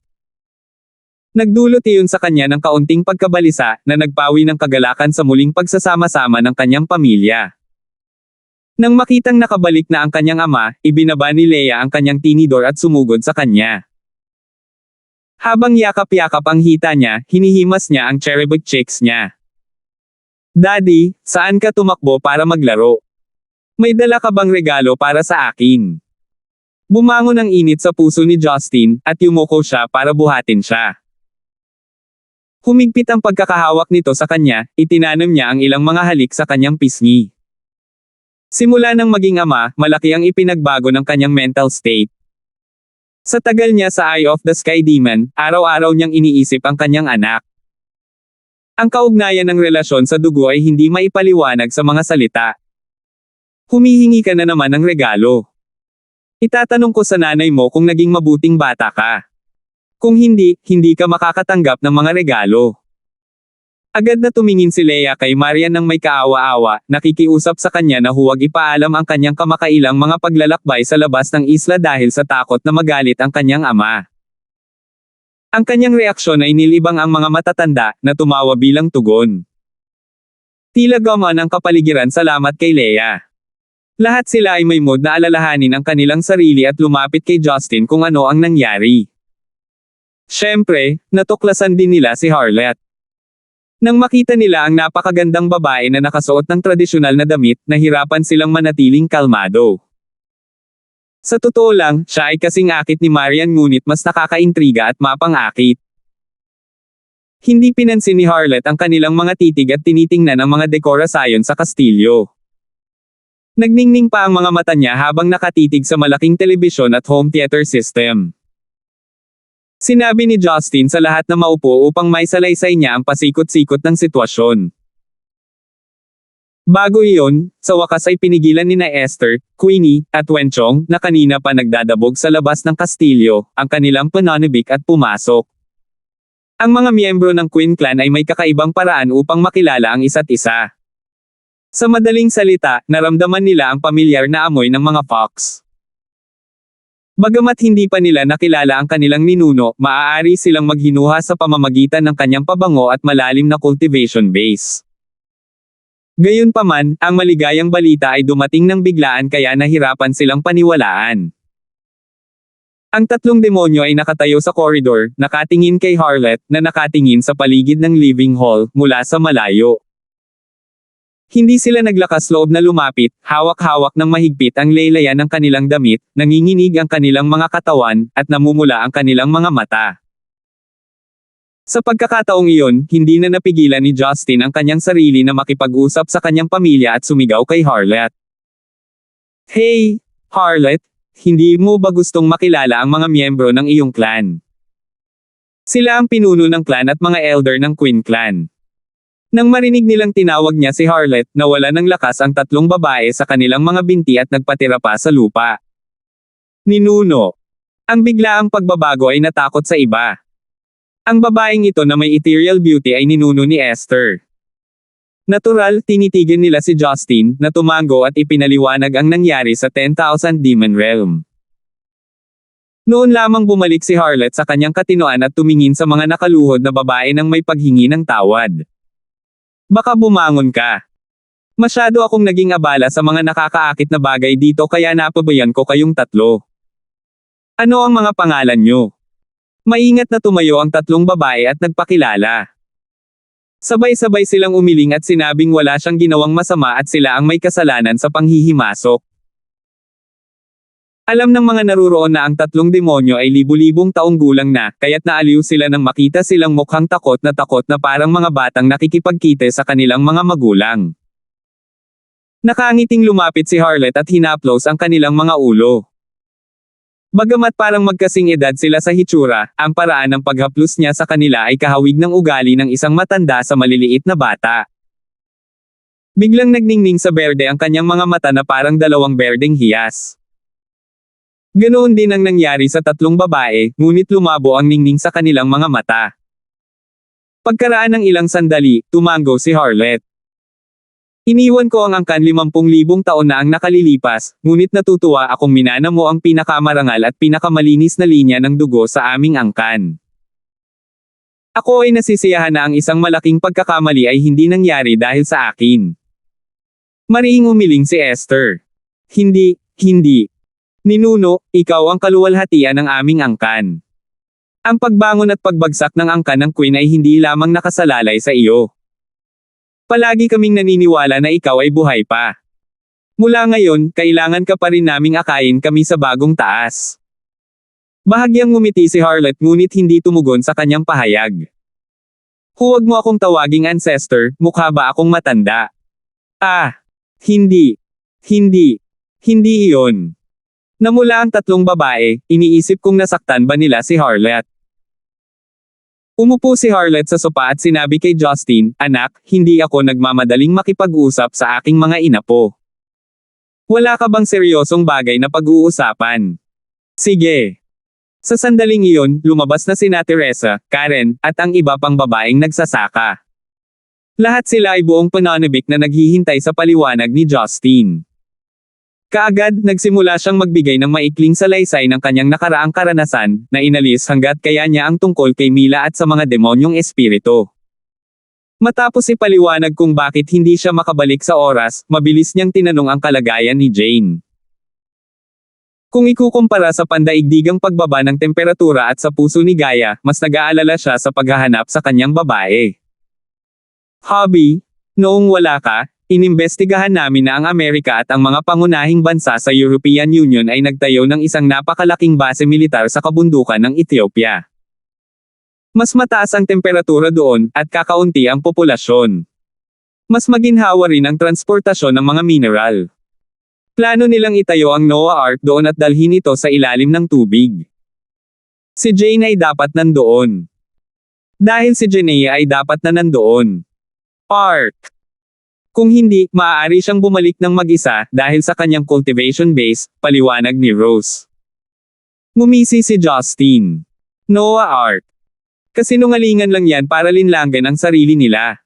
Nagdulot iyon sa kanya ng kaunting pagkabalisa, na nagpawi ng kagalakan sa muling pagsasama-sama ng kanyang pamilya. Nang makitang nakabalik na ang kanyang ama, ibinaba ni Leia ang kanyang tinidor at sumugod sa kanya. Habang yakap-yakap ang hita niya, hinihimas niya ang cherubic cheeks niya. Daddy, saan ka tumakbo para maglaro? May dala ka bang regalo para sa akin? Bumangon ang init sa puso ni Justin, at yumuko siya para buhatin siya. Humigpit ang pagkakahawak nito sa kanya, itinanam niya ang ilang mga halik sa kanyang pisngi. Simula nang maging ama, malaki ang ipinagbago ng kanyang mental state. Sa tagal niya sa Eye of the Sky Demon, araw-araw niyang iniisip ang kanyang anak. Ang kaugnayan ng relasyon sa dugo ay hindi maipaliwanag sa mga salita. Humihingi ka na naman ng regalo. Itatanong ko sa nanay mo kung naging mabuting bata ka. Kung hindi, hindi ka makakatanggap ng mga regalo. Agad na tumingin si Leia kay Marian ng may kaawa-awa, nakikiusap sa kanya na huwag ipaalam ang kanyang kamakailang mga paglalakbay sa labas ng isla dahil sa takot na magalit ang kanyang ama. Ang kanyang reaksyon ay nilibang ang mga matatanda, na tumawa bilang tugon. Tila gamaan ang kapaligiran salamat kay Leia. Lahat sila ay may mood na alalahanin ang kanilang sarili at lumapit kay Justin kung ano ang nangyari. Siyempre, natuklasan din nila si Harlette. Nang makita nila ang napakagandang babae na nakasuot ng tradisyonal na damit, nahirapan silang manatiling kalmado. Sa totoo lang, siya ay kasing akit ni Marian ngunit mas nakakaintriga at mapang-akit. Hindi pinansin ni Harlette ang kanilang mga titig at tinitingnan ang mga dekorasyon sa kastilyo. Nagningning pa ang mga mata niya habang nakatitig sa malaking telebisyon at home theater system. Sinabi ni Justin sa lahat na maupo upang maisalaysay niya ang pasikot-sikot ng sitwasyon. Bago iyon, sa wakas ay pinigilan ni na Esther, Queenie, at Wenchong, na kanina pa nagdadabog sa labas ng kastilyo, ang kanilang pananabik at pumasok. Ang mga miyembro ng Queen Clan ay may kakaibang paraan upang makilala ang isa't isa. Sa madaling salita, naramdaman nila ang pamilyar na amoy ng mga fox. Bagamat hindi pa nila nakilala ang kanilang ninuno, maaari silang maghinuha sa pamamagitan ng kanyang pabango at malalim na cultivation base. Gayunpaman, ang maligayang balita ay dumating ng biglaan kaya nahirapan silang paniwalaan. Ang tatlong demonyo ay nakatayo sa koridor, nakatingin kay Harlette, na nakatingin sa paligid ng living hall, mula sa malayo. Hindi sila naglakas loob na lumapit, hawak-hawak ng mahigpit ang laylayan ng kanilang damit, nanginginig ang kanilang mga katawan, at namumula ang kanilang mga mata. Sa pagkakataong iyon, hindi na napigilan ni Justin ang kanyang sarili na makipag-usap sa kanyang pamilya at sumigaw kay Harlot. Hey, Harlot, hindi mo ba gustong makilala ang mga miyembro ng iyong clan? Sila ang pinuno ng clan at mga elder ng Queen Clan. Nang marinig nilang tinawag niya si Harlot, nawala ng lakas ang tatlong babae sa kanilang mga binti at nagpatira pa sa lupa. Ninuno. Ang biglaang pagbabago ay natakot sa iba. Ang babaeng ito na may ethereal beauty ay ninuno ni Esther. Natural, tinitigan nila si Justin, na tumango at ipinaliwanag ang nangyari sa 10,000 Demon Realm. Noon lamang bumalik si Harlot sa kanyang katinoan at tumingin sa mga nakaluhod na babae nang may paghingi ng tawad. Baka bumangon ka. Masyado akong naging abala sa mga nakakaakit na bagay dito kaya napabayan ko kayong tatlo. Ano ang mga pangalan nyo? Maingat na tumayo ang tatlong babae at nagpakilala. Sabay-sabay silang umiling at sinabing wala siyang ginawang masama at sila ang may kasalanan sa panghihimasok. Alam ng mga naruroon na ang tatlong demonyo ay libu-libong taong gulang na, kaya't naaliw sila nang makita silang mukhang takot na parang mga batang nakikipagkite sa kanilang mga magulang. Nakangiting lumapit si Harlot at hinaplos ang kanilang mga ulo. Bagamat parang magkasing edad sila sa hitsura, ang paraan ng paghaplos niya sa kanila ay kahawig ng ugali ng isang matanda sa maliliit na bata. Biglang nagningning sa berde ang kanyang mga mata na parang dalawang berdeng hiyas. Ganoon din ang nangyari sa tatlong babae, ngunit lumabo ang ningning sa kanilang mga mata. Pagkaraan ng ilang sandali, tumango si Harlot. Iniwan ko ang angkan 50,000 taon na ang nakalilipas, ngunit natutuwa akong minana mo ang pinakamarangal at pinakamalinis na linya ng dugo sa aming angkan. Ako ay nasisiyahan na ang isang malaking pagkakamali ay hindi nangyari dahil sa akin. Mariing umiling si Esther. Hindi. Ninuno, ikaw ang kaluwalhatian ng aming angkan. Ang pagbangon at pagbagsak ng angkan ng Queen ay hindi lamang nakasalalay sa iyo. Palagi kaming naniniwala na ikaw ay buhay pa. Mula ngayon, kailangan ka pa rin naming akayin kami sa bagong taas. Bahagyang ngumiti si Harlot ngunit hindi tumugon sa kanyang pahayag. Huwag mo akong tawaging ancestor, mukha ba akong matanda? Hindi iyon. Namula ang tatlong babae, iniisip kong nasaktan ba nila si Harlot. Umupo si Harlot sa sopa at sinabi kay Justin, anak, hindi ako nagmamadaling makipag-usap sa aking mga inapo. Wala ka bang seryosong bagay na pag-uusapan? Sige. Sa sandaling iyon, lumabas na sina Teresa, Karen, at ang iba pang babaeng nagsasaka. Lahat sila ay buong pananabik na naghihintay sa paliwanag ni Justin. Kaagad, nagsimula siyang magbigay ng maikling salaysay ng kanyang nakaraang karanasan, na inalis hanggat kaya niya ang tungkol kay Mila at sa mga demonyong espiritu. Matapos ipaliwanag kung bakit hindi siya makabalik sa oras, mabilis niyang tinanong ang kalagayan ni Jane. Kung ikukumpara sa pandaigdigang pagbaba ng temperatura at sa puso ni Gaia, mas nag-aalala siya sa paghahanap sa kanyang babae. Hobby, noong wala ka, inimbestigahan namin na ang Amerika at ang mga pangunahing bansa sa European Union ay nagtayo ng isang napakalaking base militar sa kabundukan ng Ethiopia. Mas mataas ang temperatura doon, at kakaunti ang populasyon. Mas maginhawa rin ang transportasyon ng mga mineral. Plano nilang itayo ang Noah Ark doon at dalhin ito sa ilalim ng tubig. Si Jane ay dapat nandoon. Dahil si Janaea ay dapat na nandoon. Ark. Kung hindi, maaari siyang bumalik ng mag-isa dahil sa kanyang cultivation base, paliwanag ni Rose. Ngumisi si Justin. Noah Ark. Kasinungalingan lang yan para linlangan ang sarili nila.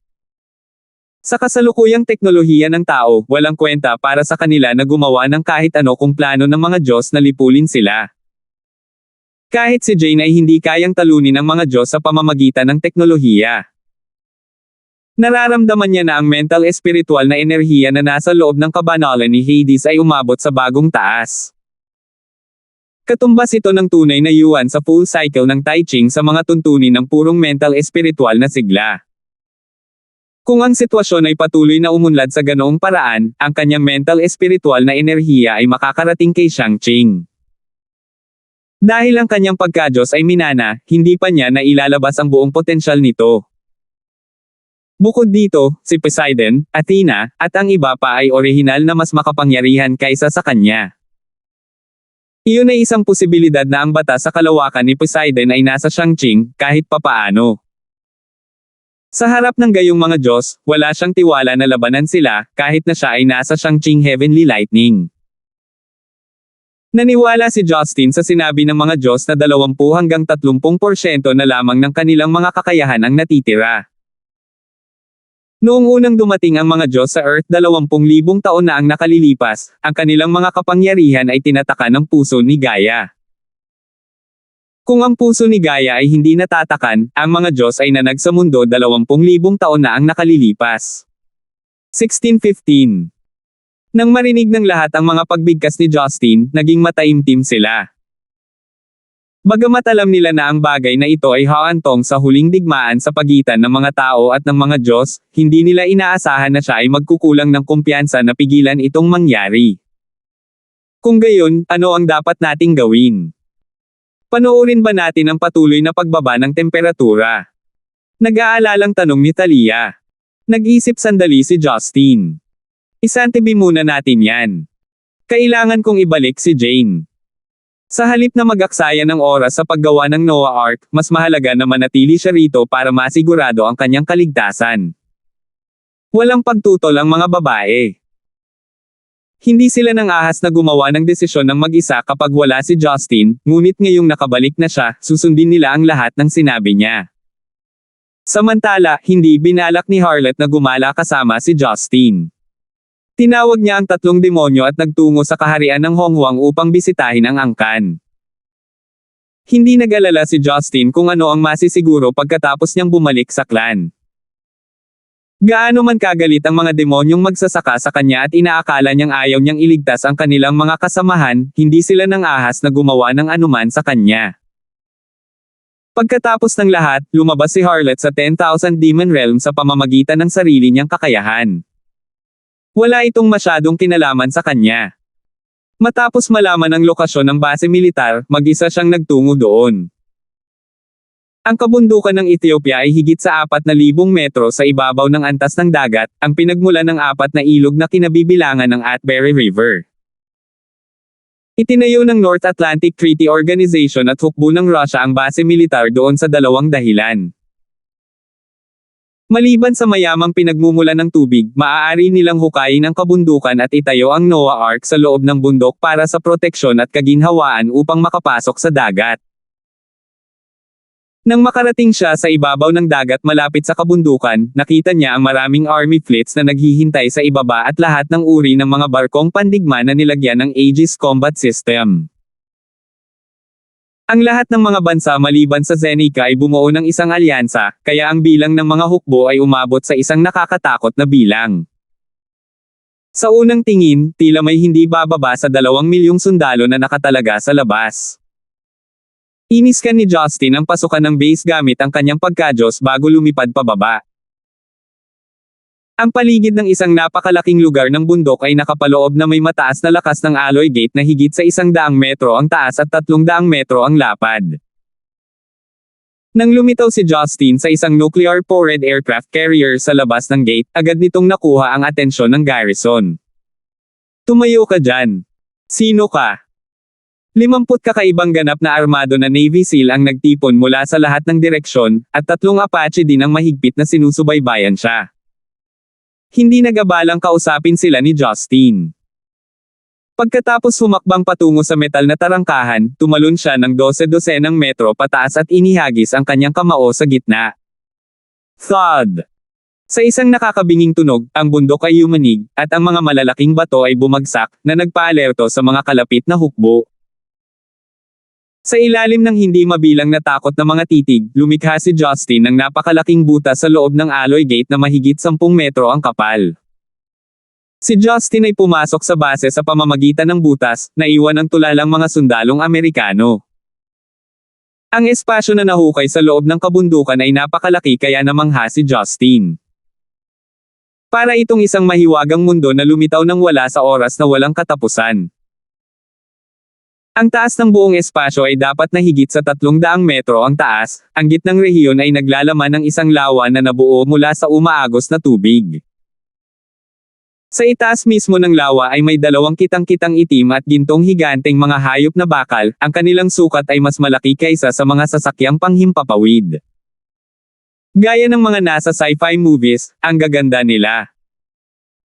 Sa kasalukuyang teknolohiya ng tao, walang kwenta para sa kanila na gumawa ng kahit ano kung plano ng mga Diyos na lipulin sila. Kahit si Jane ay hindi kayang talunin ang mga Diyos sa pamamagitan ng teknolohiya. Nararamdaman niya na ang mental-espiritual na enerhiya na nasa loob ng kabanalan ni Hades ay umabot sa bagong taas. Katumbas ito ng tunay na yuan sa full cycle ng Tai Ching sa mga tuntunin ng purong mental-espiritual na sigla. Kung ang sitwasyon ay patuloy na umunlad sa ganoong paraan, ang kanyang mental-espiritual na enerhiya ay makakarating kay Shang-Ching. Dahil ang kanyang pagka-Diyos ay minana, hindi pa niya nailalabas ang buong potensyal nito. Bukod dito, si Poseidon, Athena, at ang iba pa ay orihinal na mas makapangyarihan kaysa sa kanya. Iyon ay isang posibilidad na ang batas sa kalawakan ni Poseidon ay nasa Shang-Ching, kahit papaano. Sa harap ng gayong mga Diyos, wala siyang tiwala na labanan sila, kahit na siya ay nasa Shang-Ching Heavenly Lightning. Naniwala si Justin sa sinabi ng mga Diyos na 20 hanggang 30% na lamang ng kanilang mga kakayahan ang natitira. Noong unang dumating ang mga Diyos sa Earth 20,000 taon na ang nakalilipas, ang kanilang mga kapangyarihan ay tinataka ng puso ni Gaia. Kung ang puso ni Gaia ay hindi natatakan, ang mga Diyos ay nanag sa mundo 20,000 taon na ang nakalilipas. 1615. Nang marinig ng lahat ang mga pagbigkas ni Justin, naging mataimtim sila. Bagamat alam nila na ang bagay na ito ay haantong sa huling digmaan sa pagitan ng mga tao at ng mga Diyos, hindi nila inaasahan na siya ay magkukulang ng kumpiyansa na pigilan itong mangyari. Kung gayon, ano ang dapat nating gawin? Panoorin ba natin ang patuloy na pagbaba ng temperatura? Nag-aalalang tanong ni Thalia. Nag-isip sandali si Justin. Isantabi muna natin yan. Kailangan kong ibalik si Jane. Sa halip na mag-aksaya ng oras sa paggawa ng Noah Ark, mas mahalaga na manatili siya rito para masigurado ang kanyang kaligtasan. Walang pagtutol ang mga babae. Hindi sila nang ahas na gumawa ng desisyon ng mag-isa kapag wala si Justin, ngunit ngayong nakabalik na siya, susundin nila ang lahat ng sinabi niya. Samantala, hindi binalak ni Harlot na gumala kasama si Justin. Tinawag niya ang 3 demonyo at nagtungo sa kaharian ng Honghuang upang bisitahin ang angkan. Hindi nag-alala si Justin kung ano ang masisiguro pagkatapos niyang bumalik sa clan. Gaano man kagalit ang mga demonyong magsasaka sa kanya at inaakala niyang ayaw niyang iligtas ang kanilang mga kasamahan, hindi sila nang ahas na gumawa ng anuman sa kanya. Pagkatapos ng lahat, lumabas si Harlot sa 10,000 Demon Realm sa pamamagitan ng sarili niyang kakayahan. Wala itong masyadong kinalaman sa kanya. Matapos malaman ang lokasyon ng base militar, mag-isa siyang nagtungo doon. Ang kabundukan ng Ethiopia ay higit sa 4,000 metro sa ibabaw ng antas ng dagat, ang pinagmulan ng 4 na ilog na kinabibilangan ng Atbara River. Itinayo ng North Atlantic Treaty Organization at hukbo ng Russia ang base militar doon sa 2 dahilan. Maliban sa mayamang pinagmumulan ng tubig, maaari nilang hukayin ang kabundukan at itayo ang Noah Ark sa loob ng bundok para sa proteksyon at kaginhawaan upang makapasok sa dagat. Nang makarating siya sa ibabaw ng dagat malapit sa kabundukan, nakita niya ang maraming army fleets na naghihintay sa ibaba at lahat ng uri ng mga barkong pandigma na nilagyan ng Aegis Combat System. Ang lahat ng mga bansa maliban sa Zenica ay bumuo ng isang alyansa, kaya ang bilang ng mga hukbo ay umabot sa isang nakakatakot na bilang. Sa unang tingin, tila may hindi bababa sa 2,000,000 sundalo na nakatalaga sa labas. Iniskan ni Justin ang pasukan ng base gamit ang kanyang pagka-Diyos bago lumipad pababa. Ang paligid ng isang napakalaking lugar ng bundok ay nakapaloob na may mataas na lakas ng alloy gate na higit sa 100 metro ang taas at 300 metro ang lapad. Nang lumitaw si Justin sa isang nuclear-powered aircraft carrier sa labas ng gate, agad nitong nakuha ang atensyon ng garrison. Tumayo ka dyan. Sino ka? 50 kakaibang ganap na armado na Navy SEAL ang nagtipon mula sa lahat ng direksyon, at 3 Apache din ang mahigpit na sinusubaybayan siya. Hindi nagabalang kausapin sila ni Justin. Pagkatapos humakbang patungo sa metal na tarangkahan, tumalon siya ng 12 metro pataas at inihagis ang kanyang kamao sa gitna. Thud! Sa isang nakakabinging tunog, ang bundok ay yumanig, at ang mga malalaking bato ay bumagsak, na nagpaalerto sa mga kalapit na hukbo. Sa ilalim ng hindi mabilang na takot na mga titig, lumikha si Justin ng napakalaking butas sa loob ng alloy gate na mahigit 10 metro ang kapal. Si Justin ay pumasok sa base sa pamamagitan ng butas, naiwan ang tulalang mga sundalong Amerikano. Ang espasyo na nahukay sa loob ng kabundukan ay napakalaki kaya namangha si Justin. Para itong isang mahiwagang mundo na lumitaw ng wala sa oras na walang katapusan. Ang taas ng buong espasyo ay dapat na higit sa 300 metro ang taas, ang gitnang rehiyon ay naglalaman ng isang lawa na nabuo mula sa umaagos na tubig. Sa itaas mismo ng lawa ay may dalawang kitang-kitang itim at gintong higanteng mga hayop na bakal, ang kanilang sukat ay mas malaki kaysa sa mga sasakyang panghimpapawid. Gaya ng mga nasa sci-fi movies, ang gaganda nila.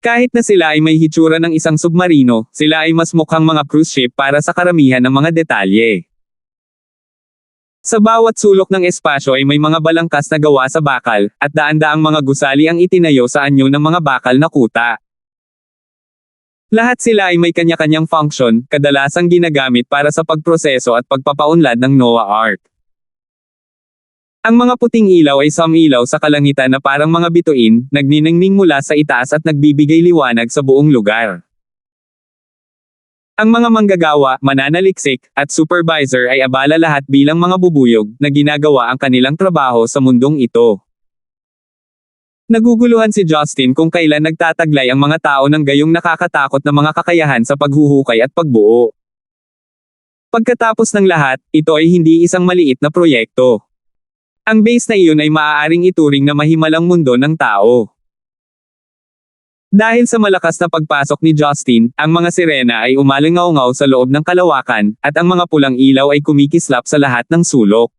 Kahit na sila ay may hitsura ng isang submarino, sila ay mas mukhang mga cruise ship para sa karamihan ng mga detalye. Sa bawat sulok ng espasyo ay may mga balangkas na gawa sa bakal, at daan-daang mga gusali ang itinayo sa anyo ng mga bakal na kuta. Lahat sila ay may kanya-kanyang function, kadalasang ginagamit para sa pagproseso at pagpapaunlad ng Noah Ark. Ang mga puting ilaw ay sumilaw sa kalangitan na parang mga bituin, nagniningning mula sa itaas at nagbibigay liwanag sa buong lugar. Ang mga manggagawa, mananaliksik, at supervisor ay abala lahat bilang mga bubuyog, na ginagawa ang kanilang trabaho sa mundong ito. Naguguluhan si Justin kung kailan nagtataglay ang mga tao ng gayong nakakatakot na mga kakayahan sa paghuhukay at pagbuo. Pagkatapos ng lahat, ito ay hindi isang maliit na proyekto. Ang base na iyon ay maaaring ituring na mahimalang mundo ng tao. Dahil sa malakas na pagpasok ni Justin, ang mga sirena ay umalingaw-ngaw sa loob ng kalawakan, at ang mga pulang ilaw ay kumikislap sa lahat ng sulok.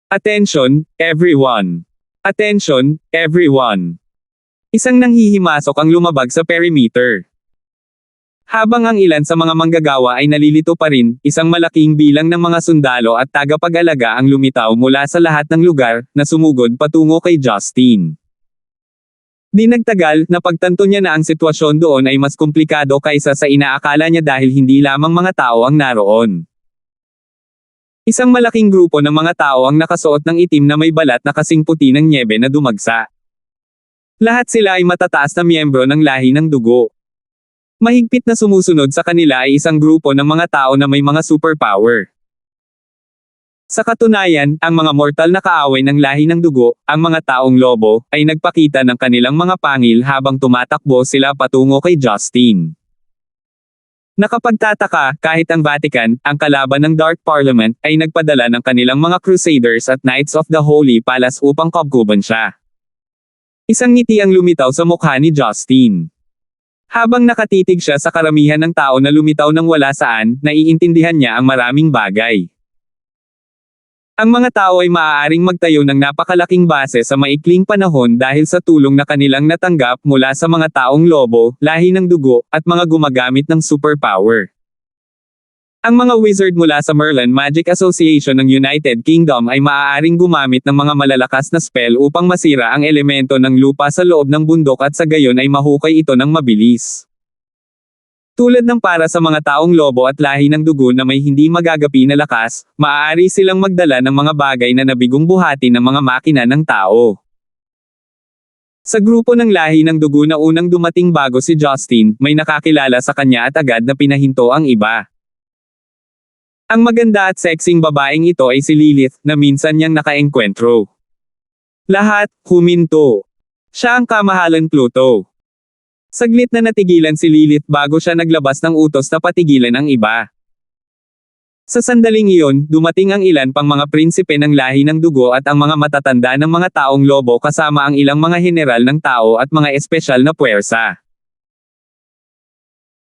Attention, everyone! Attention, everyone! Isang nanghihimasok ang lumabag sa perimeter. Habang ang ilan sa mga manggagawa ay nalilito pa rin, isang malaking bilang ng mga sundalo at tagapag-alaga ang lumitaw mula sa lahat ng lugar, na sumugod patungo kay Justin. Di nagtagal, napagtanto niya na ang sitwasyon doon ay mas komplikado kaysa sa inaakala niya dahil hindi lamang mga tao ang naroon. Isang malaking grupo ng mga tao ang nakasuot ng itim na may balat na kasing puti ng nyebe na dumagsa. Lahat sila ay matataas na miyembro ng lahi ng dugo. Mahigpit na sumusunod sa kanila ay isang grupo ng mga tao na may mga superpower. Sa katunayan, ang mga mortal na kaaway ng lahi ng dugo, ang mga taong lobo, ay nagpakita ng kanilang mga pangil habang tumatakbo sila patungo kay Justin. Nakapagtataka, kahit ang Vatican, ang kalaban ng Dark Parliament, ay nagpadala ng kanilang mga Crusaders at Knights of the Holy Palace upang kabkuban siya. Isang ngiti ang lumitaw sa mukha ni Justin. Habang nakatitig siya sa karamihan ng tao na lumitaw ng wala saan, naiintindihan niya ang maraming bagay. Ang mga tao ay maaaring magtayo ng napakalaking base sa maikling panahon dahil sa tulong na kanilang natanggap mula sa mga taong lobo, lahi ng dugo, at mga gumagamit ng superpower. Ang mga wizard mula sa Merlin Magic Association ng United Kingdom ay maaaring gumamit ng mga malalakas na spell upang masira ang elemento ng lupa sa loob ng bundok at sa gayon ay mahukay ito ng mabilis. Tulad ng para sa mga taong lobo at lahi ng dugo na may hindi magagapi na lakas, maaari silang magdala ng mga bagay na nabigong buhati ng mga makina ng tao. Sa grupo ng lahi ng dugo na unang dumating bago si Justin, may nakakilala sa kanya at agad na pinahinto ang iba. Ang maganda at sexing babaeng ito ay si Lilith, na minsan niyang nakaengkwentro. Lahat, huminto. Siya ang kamahalan Pluto. Saglit na natigilan si Lilith bago siya naglabas ng utos na patigilan ang iba. Sa sandaling iyon, dumating ang ilan pang mga prinsipe ng lahi ng dugo at ang mga matatanda ng mga taong lobo kasama ang ilang mga general ng tao at mga espesyal na puwersa.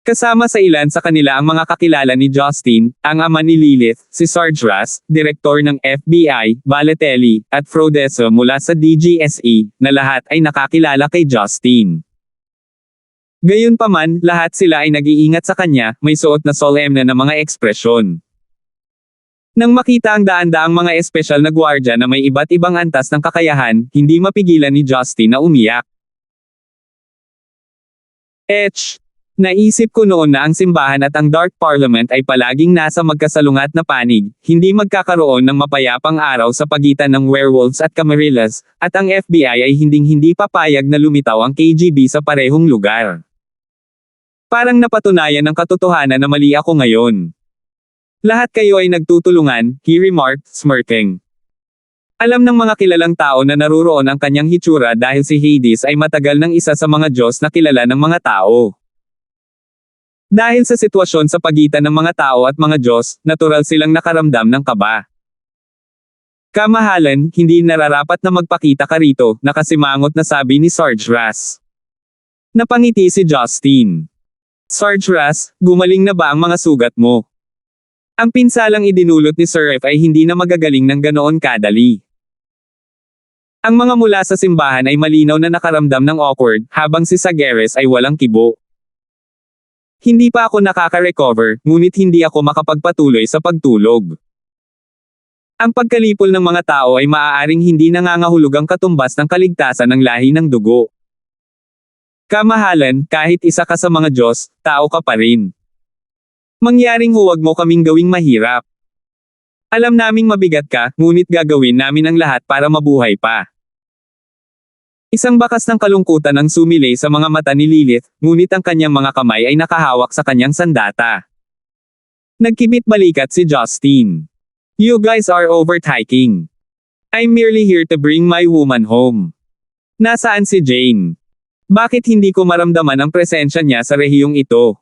Kasama sa ilan sa kanila ang mga kakilala ni Justin, ang ama ni Lilith, si Sarge Russ, direktor ng FBI, Balotelli, at Frodeso mula sa DGSE, na lahat ay nakakilala kay Justin. Gayunpaman, lahat sila ay nag-iingat sa kanya, may suot na solemne na mga ekspresyon. Nang makita ang daan-daang mga espesyal na gwardya na may iba't ibang antas ng kakayahan, hindi mapigilan ni Justin na umiyak. Naisip ko noon na ang simbahan at ang Dark Parliament ay palaging nasa magkasalungat na panig, hindi magkakaroon ng mapayapang araw sa pagitan ng werewolves at camarillas, at ang FBI ay hinding-hindi papayag na lumitaw ang KGB sa parehong lugar. Parang napatunayan ng katotohanan na mali ako ngayon. Lahat kayo ay nagtutulungan, he remarked, smirking. Alam ng mga kilalang tao na naruroon ang kanyang hitsura dahil si Hades ay matagal ng isa sa mga Diyos na kilala ng mga tao. Dahil sa sitwasyon sa pagitan ng mga tao at mga Diyos, natural silang nakaramdam ng kaba. Kamahalan, hindi nararapat na magpakita ka rito, nakasimangot na sabi ni Sarge Ras. Napangiti si Justin. Sarge Ras, gumaling na ba ang mga sugat mo? Ang pinsalang idinulot ni Sir F ay hindi na magagaling ng ganoon kadali. Ang mga mula sa simbahan ay malinaw na nakaramdam ng awkward, habang si Sageres ay walang kibo. Hindi pa ako nakaka-recover, ngunit hindi ako makapagpatuloy sa pagtulog. Ang pagkalipol ng mga tao ay maaaring hindi nangangahulugang katumbas ng kaligtasan ng lahi ng dugo. Kamahalan, kahit isa ka sa mga Diyos, tao ka pa rin. Mangyaring huwag mo kaming gawing mahirap. Alam naming mabigat ka, ngunit gagawin namin ang lahat para mabuhay pa. Isang bakas ng kalungkutan ang sumilay sa mga mata ni Lilith, ngunit ang kanyang mga kamay ay nakahawak sa kanyang sandata. Nagkibit balikat si Justin. You guys are overthinking. I'm merely here to bring my woman home. Nasaan si Jane? Bakit hindi ko maramdaman ang presensya niya sa rehiyong ito?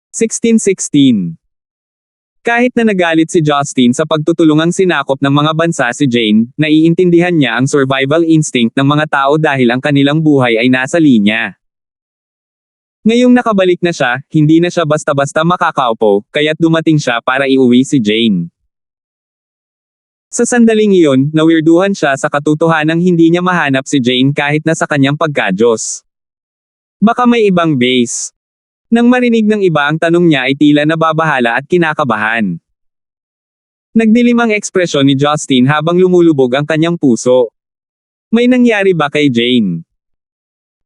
1616. Kahit na nagalit si Justin sa pagtutulungang sinakop ng mga bansa si Jane, naiintindihan niya ang survival instinct ng mga tao dahil ang kanilang buhay ay nasa linya. Ngayong nakabalik na siya, hindi na siya basta-basta makakaupo, kaya't dumating siya para iuwi si Jane. Sa sandaling iyon, nawirduhan siya sa katotohanang hindi niya mahanap si Jane kahit na sa kanyang pagkadyos. Baka may ibang base. Nang marinig ng iba ang tanong niya ay tila nababahala at kinakabahan. Nagdilim ang ekspresyon ni Justin habang lumulubog ang kanyang puso. May nangyari ba kay Jane?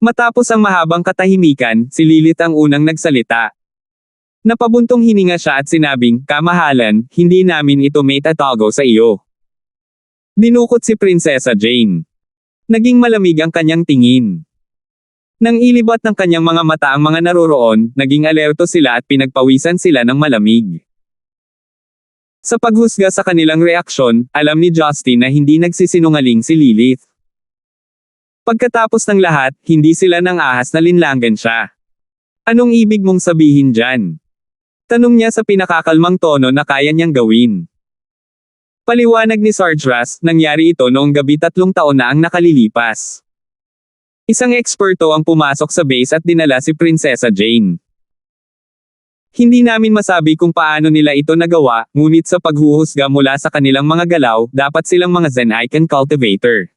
Matapos ang mahabang katahimikan, si Lilith ang unang nagsalita. Napabuntong hininga siya at sinabing, "Kamahalan, hindi namin ito maitatago sa iyo." Dinukot si Prinsesa Jane. Naging malamig ang kanyang tingin. Nang ilibat ng kanyang mga mata ang mga naroroon, naging alerto sila at pinagpawisan sila ng malamig. Sa paghusga sa kanilang reaksyon, alam ni Justin na hindi nagsisinungaling si Lilith. Pagkatapos ng lahat, hindi sila nang ahas na linlangan siya. Anong ibig mong sabihin dyan? Tanong niya sa pinakakalmang tono na kaya niyang gawin. Paliwanag ni Sarge Ras, nangyari ito noong gabi 3 taon na ang nakalilipas. Isang eksperto ang pumasok sa base at dinala si Prinsesa Jane. Hindi namin masabi kung paano nila ito nagawa, ngunit sa paghuhusga mula sa kanilang mga galaw, dapat silang mga Zen icon cultivator.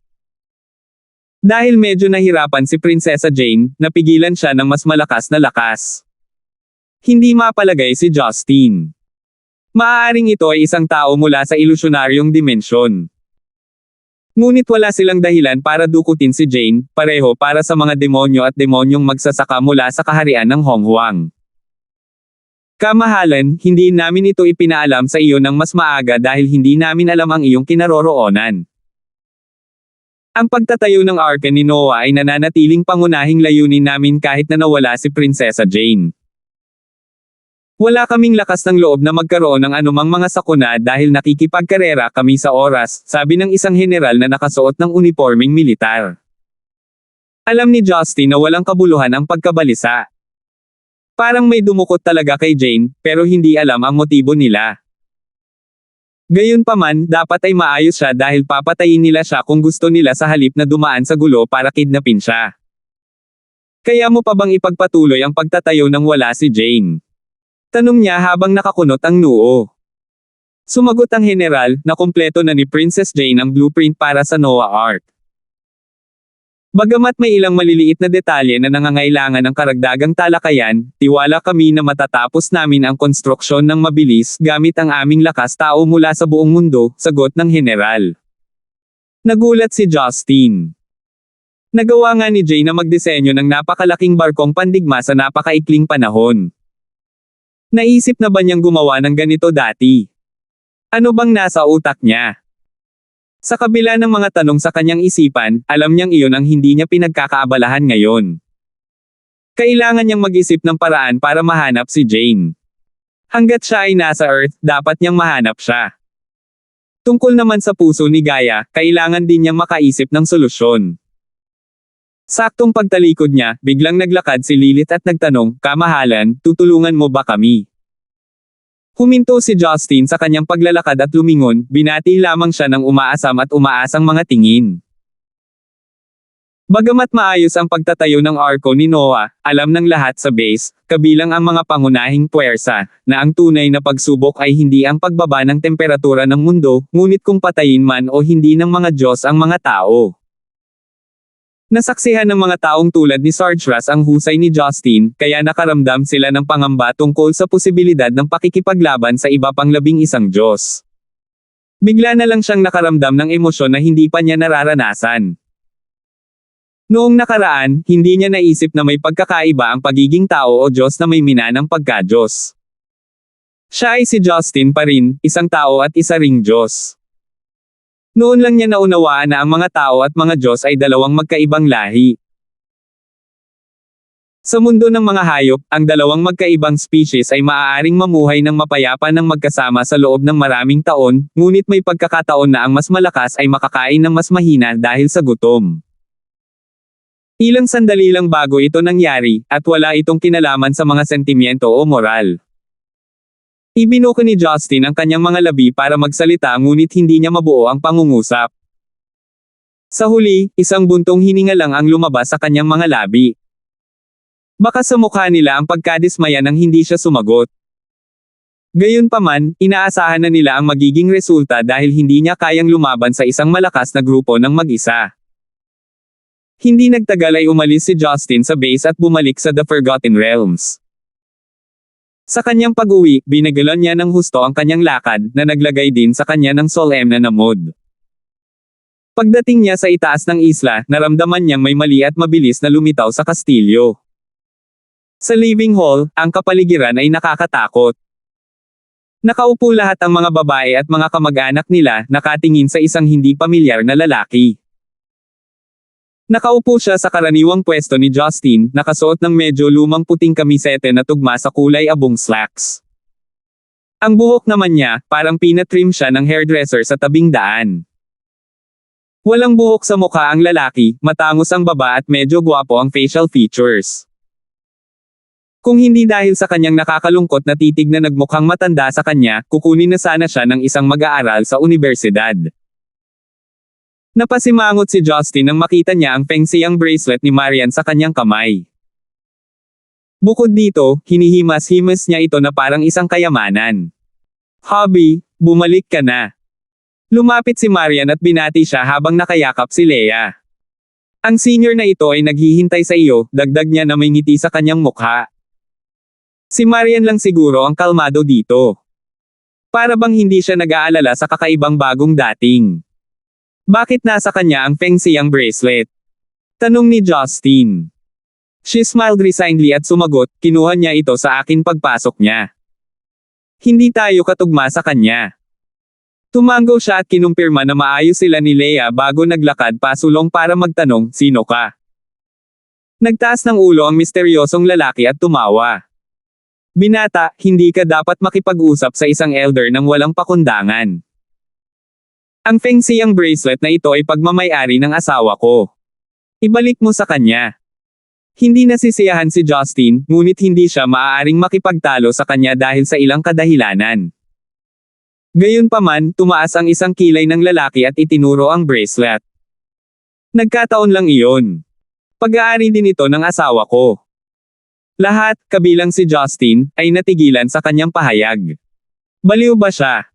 Dahil medyo nahirapan si Prinsesa Jane, napigilan siya ng mas malakas na lakas. Hindi mapalagay si Justin. Maaaring ito ay isang tao mula sa ilusyonaryong dimensyon. Ngunit wala silang dahilan para dukutin si Jane, pareho para sa mga demonyo at demonyong magsasaka mula sa kaharian ng Honghuang. Kamahalan, hindi namin ito ipinaalam sa iyo ng mas maaga dahil hindi namin alam ang iyong kinaroroonan. Ang pagtatayo ng Arca ni Noah ay nananatiling pangunahing layunin namin kahit na nawala si Prinsesa Jane. Wala kaming lakas ng loob na magkaroon ng anumang mga sakuna dahil nakikipagkarera kami sa oras, sabi ng isang general na nakasuot ng unipormeng militar. Alam ni Justin na walang kabuluhan ang pagkabalisa. Parang may dumukot talaga kay Jane, pero hindi alam ang motibo nila. Gayunpaman, dapat ay maayos siya dahil papatayin nila siya kung gusto nila sa halip na dumaan sa gulo para kidnapin siya. Kaya mo pa bang ipagpatuloy ang pagtatayo nang wala si Jane? Tanong niya habang nakakunot ang noo. Sumagot ang general, na kumpleto na ni Princess Jane ang blueprint para sa Noah Ark. Bagamat may ilang maliliit na detalye na nangangailangan ng karagdagang talakayan, tiwala kami na matatapos namin ang konstruksyon ng mabilis gamit ang aming lakas tao mula sa buong mundo, sagot ng general. Nagulat si Justin. Nagawa nga ni Jane na magdisenyo ng napakalaking barkong pandigma sa napakaikling panahon. Naisip na ba niyang gumawa ng ganito dati? Ano bang nasa utak niya? Sa kabila ng mga tanong sa kanyang isipan, alam niyang iyon ang hindi niya pinagkakaabalahan ngayon. Kailangan niyang mag-isip ng paraan para mahanap si Jane. Hanggat siya ay nasa Earth, dapat niyang mahanap siya. Tungkol naman sa puso ni Gaia, kailangan din niyang makaisip ng solusyon. Saktong pagtalikod niya, biglang naglakad si Lilith at nagtanong, "Kamahalan, tutulungan mo ba kami?" Huminto si Justin sa kanyang paglalakad at lumingon, binati lamang siya ng umaasam at umaasang mga tingin. Bagamat maayos ang pagtatayo ng arko ni Noah, alam ng lahat sa base, kabilang ang mga pangunahing puwersa, na ang tunay na pagsubok ay hindi ang pagbaba ng temperatura ng mundo, ngunit kung patayin man o hindi ng mga Diyos ang mga tao. Nasaksihan ng mga taong tulad ni Sarge Ross ang husay ni Justin, kaya nakaramdam sila ng pangamba tungkol sa posibilidad ng pakikipaglaban sa iba pang 11 Diyos. Bigla na lang siyang nakaramdam ng emosyon na hindi pa niya nararanasan. Noong nakaraan, hindi niya naisip na may pagkakaiba ang pagiging tao o Diyos na may minanang pagka-Diyos. Siya ay si Justin pa rin, isang tao at isa ring Diyos. Noon lang niya naunawaan na ang mga tao at mga Diyos ay dalawang magkaibang lahi. Sa mundo ng mga hayop, ang dalawang magkaibang species ay maaaring mamuhay ng mapayapa ng magkasama sa loob ng maraming taon, ngunit may pagkakataon na ang mas malakas ay makakain ng mas mahina dahil sa gutom. Ilang sandali lang bago ito nangyari, at wala itong kinalaman sa mga sentimiento o moral. Ibinuko ni Justin ang kanyang mga labi para magsalita ngunit hindi niya mabuo ang pangungusap. Sa huli, isang buntong hininga lang ang lumabas sa kanyang mga labi. Baka sa mukha nila ang pagkadismaya nang hindi siya sumagot. Gayunpaman, inaasahan na nila ang magiging resulta dahil hindi niya kayang lumaban sa isang malakas na grupo ng mag-isa. Hindi nagtagal ay umalis si Justin sa base at bumalik sa The Forgotten Realms. Sa kanyang pag-uwi, binagalan niya ng husto ang kanyang lakad, na naglagay din sa kanya ng solemn na mood. Pagdating niya sa itaas ng isla, naramdaman niyang may mali at mabilis na lumitaw sa kastilyo. Sa living hall, ang kapaligiran ay nakakatakot. Nakaupo lahat ang mga babae at mga kamag-anak nila, nakatingin sa isang hindi pamilyar na lalaki. Nakaupo siya sa karaniwang pwesto ni Justin, nakasuot ng medyo lumang puting kamisete na tugma sa kulay abong slacks. Ang buhok naman niya, parang pinatrim siya ng hairdresser sa tabing daan. Walang buhok sa mukha ang lalaki, matangos ang baba at medyo gwapo ang facial features. Kung hindi dahil sa kanyang nakakalungkot na titig na nagmukhang matanda sa kanya, kukunin na sana siya ng isang mag-aaral sa unibersidad. Napasimangot si Justin nang makita niya ang Feng Xiang bracelet ni Marian sa kanyang kamay. Bukod dito, hinihimas-himas niya ito na parang isang kayamanan. "Hobby, bumalik ka na." Lumapit si Marian at binati siya habang nakayakap si Leia. "Ang senior na ito ay naghihintay sa iyo," dagdag niya na may ngiti sa kanyang mukha. Si Marian lang siguro ang kalmado dito. Para bang hindi siya nag-aalala sa kakaibang bagong dating. "Bakit nasa kanya ang Feng Xiang bracelet?" tanong ni Justin. She smiled resignedly at sumagot, "Kinuha niya ito sa akin pagpasok niya. Hindi tayo katugma sa kanya." Tumango siya at kinumpirma na maayos sila ni Leia bago naglakad pasulong para magtanong, "Sino ka?" Nagtaas ng ulo ang misteryosong lalaki at tumawa. "Binata, hindi ka dapat makipag-usap sa isang elder nang walang pakundangan. Ang Feng Xiang bracelet na ito ay pagmamay-ari ng asawa ko. Ibalik mo sa kanya." Hindi nasisiyahan si Justin, ngunit hindi siya maaaring makipagtalo sa kanya dahil sa ilang kadahilanan. Gayunpaman, tumaas ang isang kilay ng lalaki at itinuro ang bracelet. "Nagkataon lang iyon. Pag-aari din ito ng asawa ko." Lahat, kabilang si Justin, ay natigilan sa kanyang pahayag. Baliw ba siya?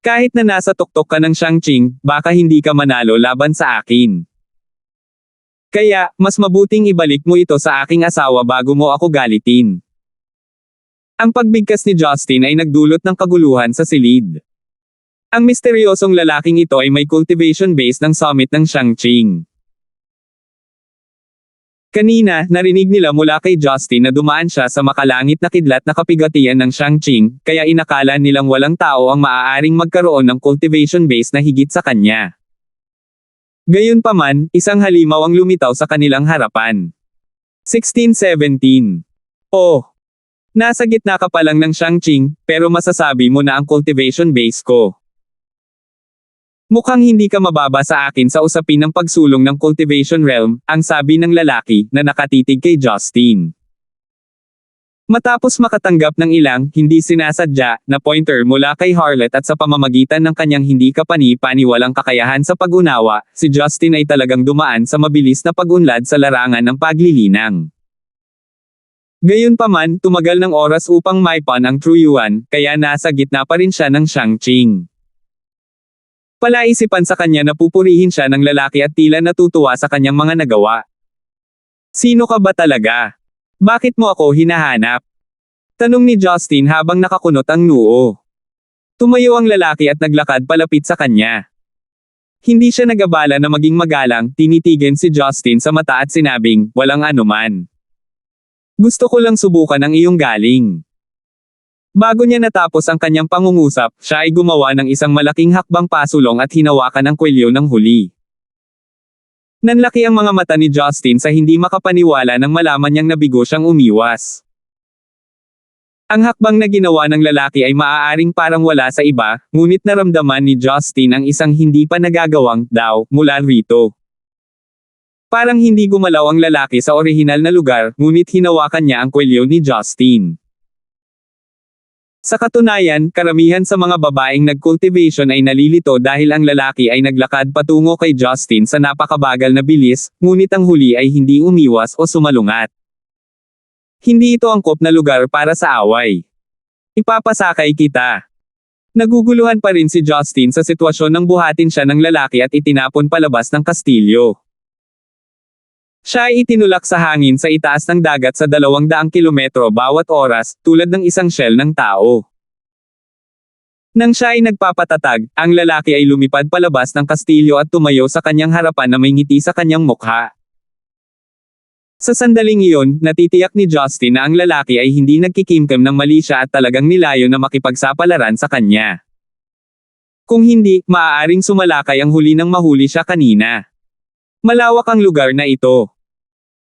Kahit na nasa tuktok ka ng Shangqing, baka hindi ka manalo laban sa akin. Kaya, mas mabuting ibalik mo ito sa aking asawa bago mo ako galitin. Ang pagbigkas ni Justin ay nagdulot ng kaguluhan sa silid. Ang misteryosong lalaking ito ay may cultivation base ng summit ng Shangqing. Kanina, narinig nila mula kay Justin na dumaan siya sa makalangit na kidlat na kapigatian ng Shangqing, kaya inakala nilang walang tao ang maaaring magkaroon ng cultivation base na higit sa kanya. Gayunpaman, isang halimaw ang lumitaw sa kanilang harapan. 1617. "Oh! Nasa gitna ka pa lang ng Shangqing, pero masasabi mo na ang cultivation base ko." Mukhang hindi ka mababa sa akin sa usapin ng pagsulong ng cultivation realm, ang sabi ng lalaki na nakatitig kay Justin. Matapos makatanggap ng ilang, hindi sinasadya, na pointer mula kay Harlot at sa pamamagitan ng kanyang hindi kapani-paniwalang kakayahan sa pag-unawa, si Justin ay talagang dumaan sa mabilis na pag-unlad sa larangan ng paglilinang. Gayunpaman, tumagal ng oras upang maipan ang True Yuan, kaya nasa gitna pa rin siya ng Shang-Ching. Palaisipan sa kanya na pupurihin siya ng lalaki at tila natutuwa sa kanyang mga nagawa. Sino ka ba talaga? Bakit mo ako hinahanap? Tanong ni Justin habang nakakunot ang noo. Tumayo ang lalaki at naglakad palapit sa kanya. Hindi siya nagabala na maging magalang, tinitigan si Justin sa mata at sinabing, walang anuman. Gusto ko lang subukan ang iyong galing. Bago niya natapos ang kanyang pangungusap, siya ay gumawa ng isang malaking hakbang pasulong at hinawakan ang kwelyo ng huli. Nanlaki ang mga mata ni Justin sa hindi makapaniwala nang malaman niyang nabigo siyang umiwas. Ang hakbang na ginawa ng lalaki ay maaaring parang wala sa iba, ngunit naramdaman ni Justin ang isang hindi pa nagagawang daw mula rito. Parang hindi gumalaw ang lalaki sa orihinal na lugar, ngunit hinawakan niya ang kwelyo ni Justin. Sa katunayan, karamihan sa mga babaeng nag-cultivation ay nalilito dahil ang lalaki ay naglakad patungo kay Justin sa napakabagal na bilis, ngunit ang huli ay hindi umiwas o sumalungat. Hindi ito angkop na lugar para sa away. Ipapasakay kita. Naguguluhan pa rin si Justin sa sitwasyon nang buhatin siya ng lalaki at itinapon palabas ng kastilyo. Siya ay itinulak sa hangin sa itaas ng dagat sa 200 kilometro bawat oras, tulad ng isang shell ng tao. Nang siya ay nagpapatatag, ang lalaki ay lumipad palabas ng kastilyo at tumayo sa kanyang harapan na may ngiti sa kanyang mukha. Sa sandaling iyon, natitiyak ni Justin na ang lalaki ay hindi nagkikimkim ng mali siya at talagang nilayo na makipagsapalaran sa kanya. Kung hindi, maaaring sumalakay ang huli nang mahuli siya kanina. Malawak ang lugar na ito.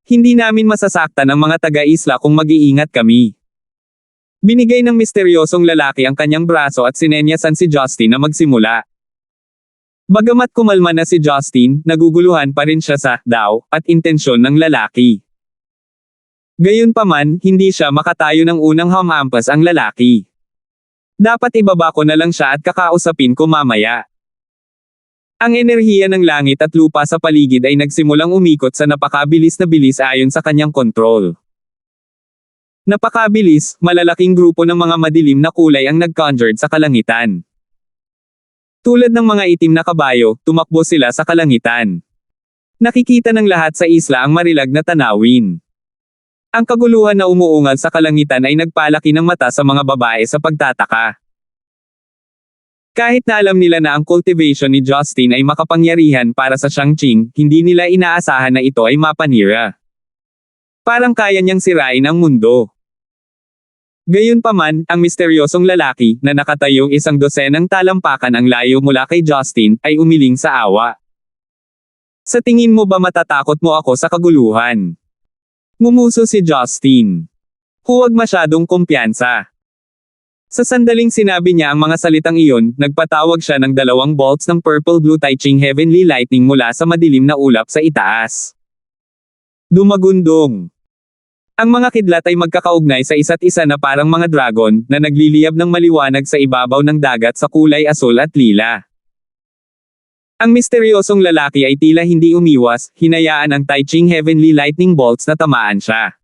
Hindi namin masasaktan ang mga taga-isla kung mag-iingat kami. Binigay ng misteryosong lalaki ang kanyang braso at sinenyasan si Justin na magsimula. Bagamat kumalma na si Justin, naguguluhan pa rin siya sa daw at intensyon ng lalaki. Gayunpaman, hindi siya makatayo ng unang hamampas ang lalaki. Dapat ibaba ko na lang siya at kakausapin ko mamaya. Ang enerhiya ng langit at lupa sa paligid ay nagsimulang umikot sa napakabilis na bilis ayon sa kanyang kontrol. Napakabilis, malalaking grupo ng mga madilim na kulay ang nag-conjured sa kalangitan. Tulad ng mga itim na kabayo, tumakbo sila sa kalangitan. Nakikita ng lahat sa isla ang marilag na tanawin. Ang kaguluhan na umuungal sa kalangitan ay nagpalaki ng mata sa mga babae sa pagtataka. Kahit na alam nila na ang cultivation ni Justin ay makapangyarihan para sa Shang-Ching, hindi nila inaasahan na ito ay mapanira. Parang kaya niyang sirain ang mundo. Gayunpaman, ang misteryosong lalaki, na nakatayong 12 talampakan ang layo mula kay Justin, ay umiling sa awa. Sa tingin mo ba matatakot mo ako sa kaguluhan? Ngumuso si Justin. Huwag masyadong kumpiyansa. Sa sandaling sinabi niya ang mga salitang iyon, nagpatawag siya ng 2 bolts ng purple-blue Taiching heavenly lightning mula sa madilim na ulap sa itaas. Dumagundong. Ang mga kidlat ay magkakaugnay sa isa't isa na parang mga dragon, na nagliliyab ng maliwanag sa ibabaw ng dagat sa kulay asul at lila. Ang misteryosong lalaki ay tila hindi umiwas, hinayaan ang Taiching heavenly lightning bolts na tamaan siya.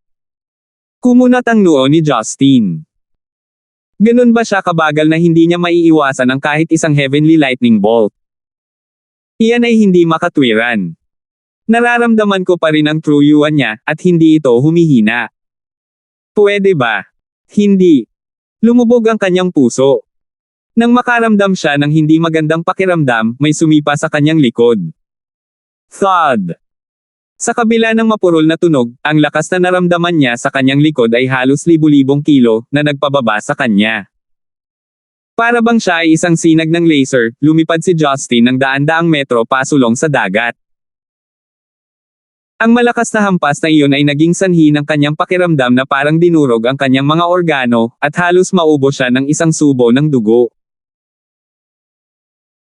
Kumunat ang noo ni Justin. Ganun ba siya kabagal na hindi niya maiiwasan ang kahit isang heavenly lightning bolt? Iyan ay hindi makatwiran. Nararamdaman ko pa rin ang true yuan niya, at hindi ito humihina. Pwede ba? Hindi. Lumubog ang kanyang puso. Nang makaramdam siya ng hindi magandang pakiramdam, may sumipa sa kanyang likod. Thud! Sa kabila ng mapurol na tunog, ang lakas na naramdaman niya sa kanyang likod ay halos libu-libong kilo, na nagpababa sa kanya. Para bang siya ay isang sinag ng laser, lumipad si Justin ng daan-daang metro pasulong sa dagat. Ang malakas na hampas na iyon ay naging sanhi ng kanyang pakiramdam na parang dinurog ang kanyang mga organo, at halos maubo siya ng isang subo ng dugo.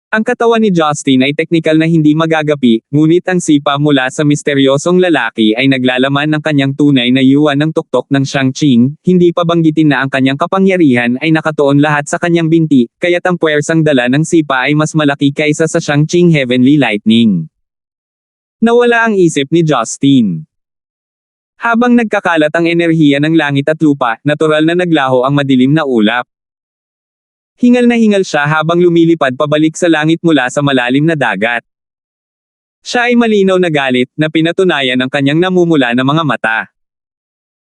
Ang katawan ni Justin ay teknikal na hindi magagapi, ngunit ang sipa mula sa misteryosong lalaki ay naglalaman ng kanyang tunay na yuan ng tuktok ng Shang-Chi, hindi pa banggitin na ang kanyang kapangyarihan ay nakatuon lahat sa kanyang binti, kaya't ang puwersang dala ng sipa ay mas malaki kaysa sa Shang-Chi Heavenly Lightning. Nawala ang isip ni Justin. Habang nagkakalat ang enerhiya ng langit at lupa, natural na naglaho ang madilim na ulap. Hingal na hingal siya habang lumilipad pabalik sa langit mula sa malalim na dagat. Siya ay malinaw na galit, na pinatunayan ng kanyang namumula na mga mata.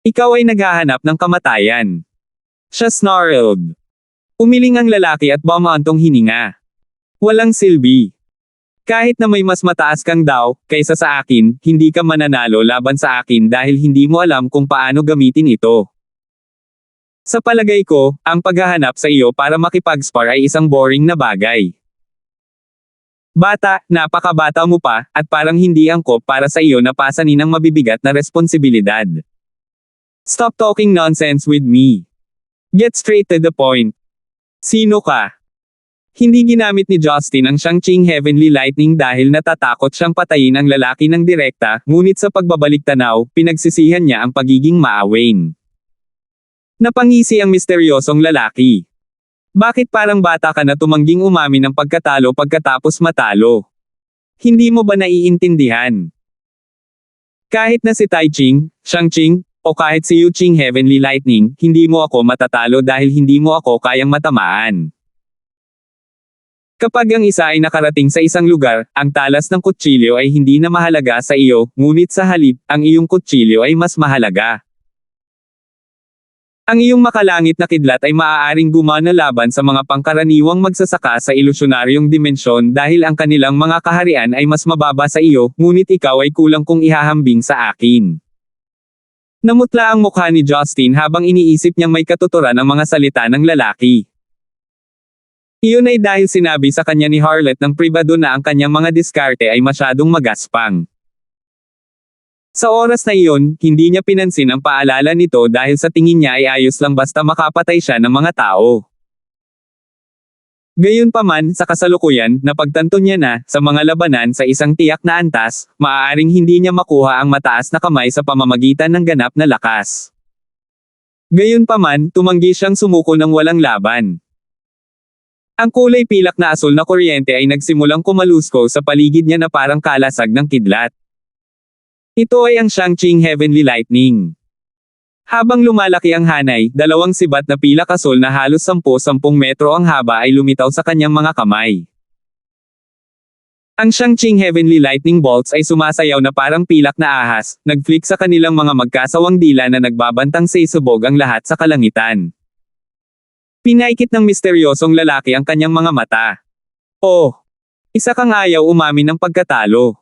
Ikaw ay naghahanap ng kamatayan. Siya snarled. Umiling ang lalaki at bumaantong hininga. Walang silbi. Kahit na may mas mataas kang daw, kaysa sa akin, hindi ka mananalo laban sa akin dahil hindi mo alam kung paano gamitin ito. Sa palagay ko, ang paghahanap sa iyo para makipag-spar ay isang boring na bagay. Bata, napakabata mo pa, at parang hindi angkop para sa iyo na pasanin ang mabibigat na responsibilidad. Stop talking nonsense with me. Get straight to the point. Sino ka? Hindi ginamit ni Justin ang Shang-Chi Heavenly Lightning dahil natatakot siyang patayin ang lalaki ng direkta, ngunit sa pagbabalik tanaw, pinagsisihan niya ang pagiging maawain. Napangisi ang misteryosong lalaki. Bakit parang bata ka na tumangging umamin ng pagkatalo pagkatapos matalo? Hindi mo ba naiintindihan? Kahit na si Tai Ching, Shang-Chi, o kahit si Yu Ching Heavenly Lightning, hindi mo ako matatalo dahil hindi mo ako kayang matamaan. Kapag ang isa ay nakarating sa isang lugar, ang talas ng kutsilyo ay hindi na mahalaga sa iyo, ngunit sa halip, ang iyong kutsilyo ay mas mahalaga. Ang iyong makalangit na kidlat ay maaaring gumana laban sa mga pangkaraniwang magsasaka sa ilusyonaryong dimensyon dahil ang kanilang mga kaharian ay mas mababa sa iyo, ngunit ikaw ay kulang kung ihahambing sa akin. Namutla ang mukha ni Justin habang iniisip niyang may katuturan ang mga salita ng lalaki. Iyon ay dahil sinabi sa kanya ni Harlot ng pribado na ang kanyang mga diskarte ay masyadong magaspang. Sa oras na iyon, hindi niya pinansin ang paalala nito dahil sa tingin niya ay ayos lang basta makapatay siya ng mga tao. Gayunpaman, sa kasalukuyan, napagtanto niya na, sa mga labanan sa isang tiyak na antas, maaaring hindi niya makuha ang mataas na kamay sa pamamagitan ng ganap na lakas. Gayunpaman, tumanggi siyang sumuko ng walang laban. Ang kulay pilak na asul na kuryente ay nagsimulang kumalusko sa paligid niya na parang kalasag ng kidlat. Ito ay ang Shang-Chi Heavenly Lightning. Habang lumalaki ang hanay, dalawang sibat na pilak asul na halos 10-10 metro ang haba ay lumitaw sa kanyang mga kamay. Ang Shang-Chi Heavenly Lightning Bolts ay sumasayaw na parang pilak na ahas, nag-flick sa kanilang mga magkasawang dila na nagbabantang sa isubog ang lahat sa kalangitan. Pinaikit ng misteryosong lalaki ang kanyang mga mata. Oh! Isa kang ayaw umamin ng pagkatalo.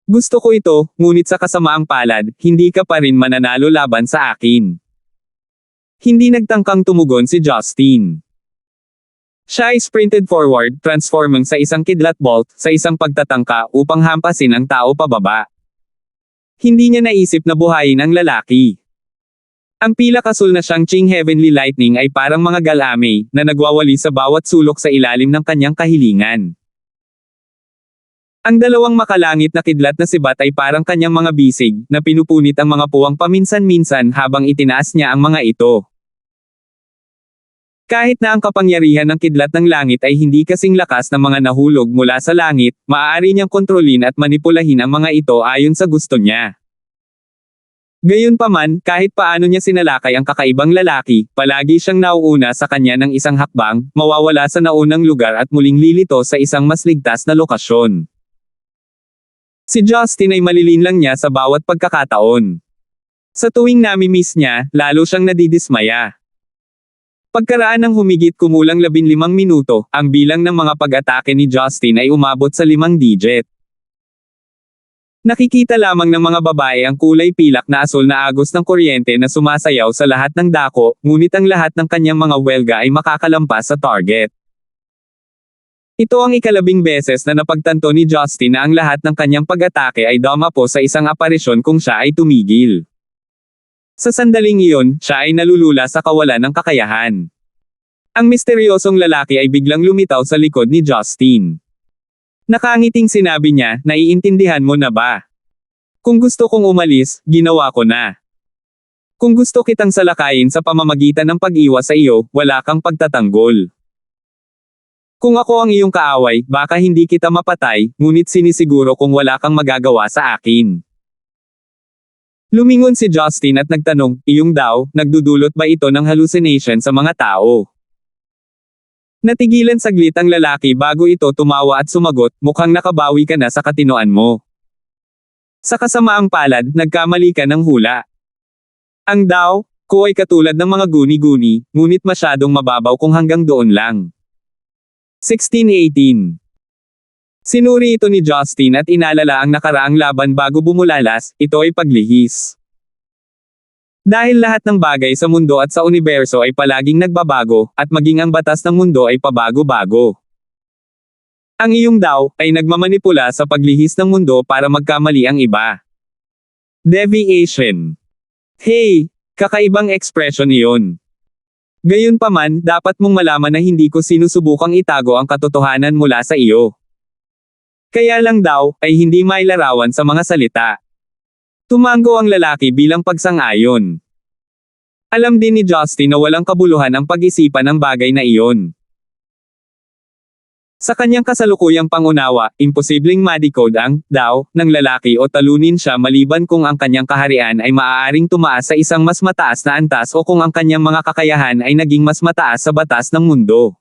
Gusto ko ito, ngunit sa kasamaang palad, hindi ka pa rin mananalo laban sa akin. Hindi nagtangkang tumugon si Justin. Siya ay sprinted forward, transforming sa isang kidlat bolt, sa isang pagtatangka upang hampasin ang tao pababa. Hindi niya naisip na buhayin ang lalaki. Ang pilak-asul na Shang-Chi Heavenly Lightning ay parang mga galame, na nagwawali sa bawat sulok sa ilalim ng kanyang kahilingan. Ang dalawang makalangit na kidlat na sibat ay parang kanyang mga bisig, na pinupunit ang mga puwang paminsan-minsan habang itinaas niya ang mga ito. Kahit na ang kapangyarihan ng kidlat ng langit ay hindi kasing lakas ng mga nahulog mula sa langit, maaari niyang kontrolin at manipulahin ang mga ito ayon sa gusto niya. Gayunpaman, kahit paano niya sinalakay ang kakaibang lalaki, palagi siyang nauuna sa kanya ng isang hakbang, mawawala sa naunang lugar at muling lilito sa isang mas ligtas na lokasyon. Si Justin ay malilinlang niya sa bawat pagkakataon. Sa tuwing nami-miss niya, lalo siyang nadidismaya. Pagkaraan ng humigit kumulang 15 minuto, ang bilang ng mga pag-atake ni Justin ay umabot sa 5 digit. Nakikita lamang ng mga babae ang kulay pilak na asul na agos ng kuryente na sumasayaw sa lahat ng dako, ngunit ang lahat ng kanyang mga welga ay makakalampas sa target. Ito ang ikalabing beses na napagtanto ni Justin na ang lahat ng kanyang pag-atake ay dumapo sa isang aparisyon kung siya ay tumigil. Sa sandaling iyon, siya ay nalulula sa kawalan ng kakayahan. Ang misteryosong lalaki ay biglang lumitaw sa likod ni Justin. Nakangiting sinabi niya, naiintindihan mo na ba? Kung gusto kong umalis, ginawa ko na. Kung gusto kitang salakayin sa pamamagitan ng pag-iwas sa iyo, wala kang pagtatanggol. Kung ako ang iyong kaaway, baka hindi kita mapatay, ngunit sinisiguro kung wala kang magagawa sa akin. Lumingon si Justin at nagtanong, iyong daw, nagdudulot ba ito ng hallucination sa mga tao? Natigilan saglit ang lalaki bago ito tumawa at sumagot, mukhang nakabawi ka na sa katinoan mo. Sa kasamaang palad, nagkamali ka ng hula. Ang daw, ko ay katulad ng mga guni-guni, ngunit masyadong mababaw kung hanggang doon lang. 1618. Sinuri ito ni Justin at inalala ang nakaraang laban bago bumulalas, ito ay paglihis. Dahil lahat ng bagay sa mundo at sa universo ay palaging nagbabago, at maging ang batas ng mundo ay pabago-bago. Ang iyong daw, ay nagmamanipula sa paglihis ng mundo para magkamali ang iba. Deviation. Hey, kakaibang ekspresyon iyon. Gayunpaman, dapat mong malaman na hindi ko sinusubukang itago ang katotohanan mula sa iyo. Kaya lang daw, ay hindi mailarawan sa mga salita. Tumango ang lalaki bilang pagsang-ayon. Alam din ni Justin na walang kabuluhan ang pag-isipan ng bagay na iyon. Sa kanyang kasalukuyang pangunawa, imposibleng ma-decode ang daw ng lalaki o talunin siya maliban kung ang kanyang kaharian ay maaaring tumaas sa isang mas mataas na antas o kung ang kanyang mga kakayahan ay naging mas mataas sa batas ng mundo.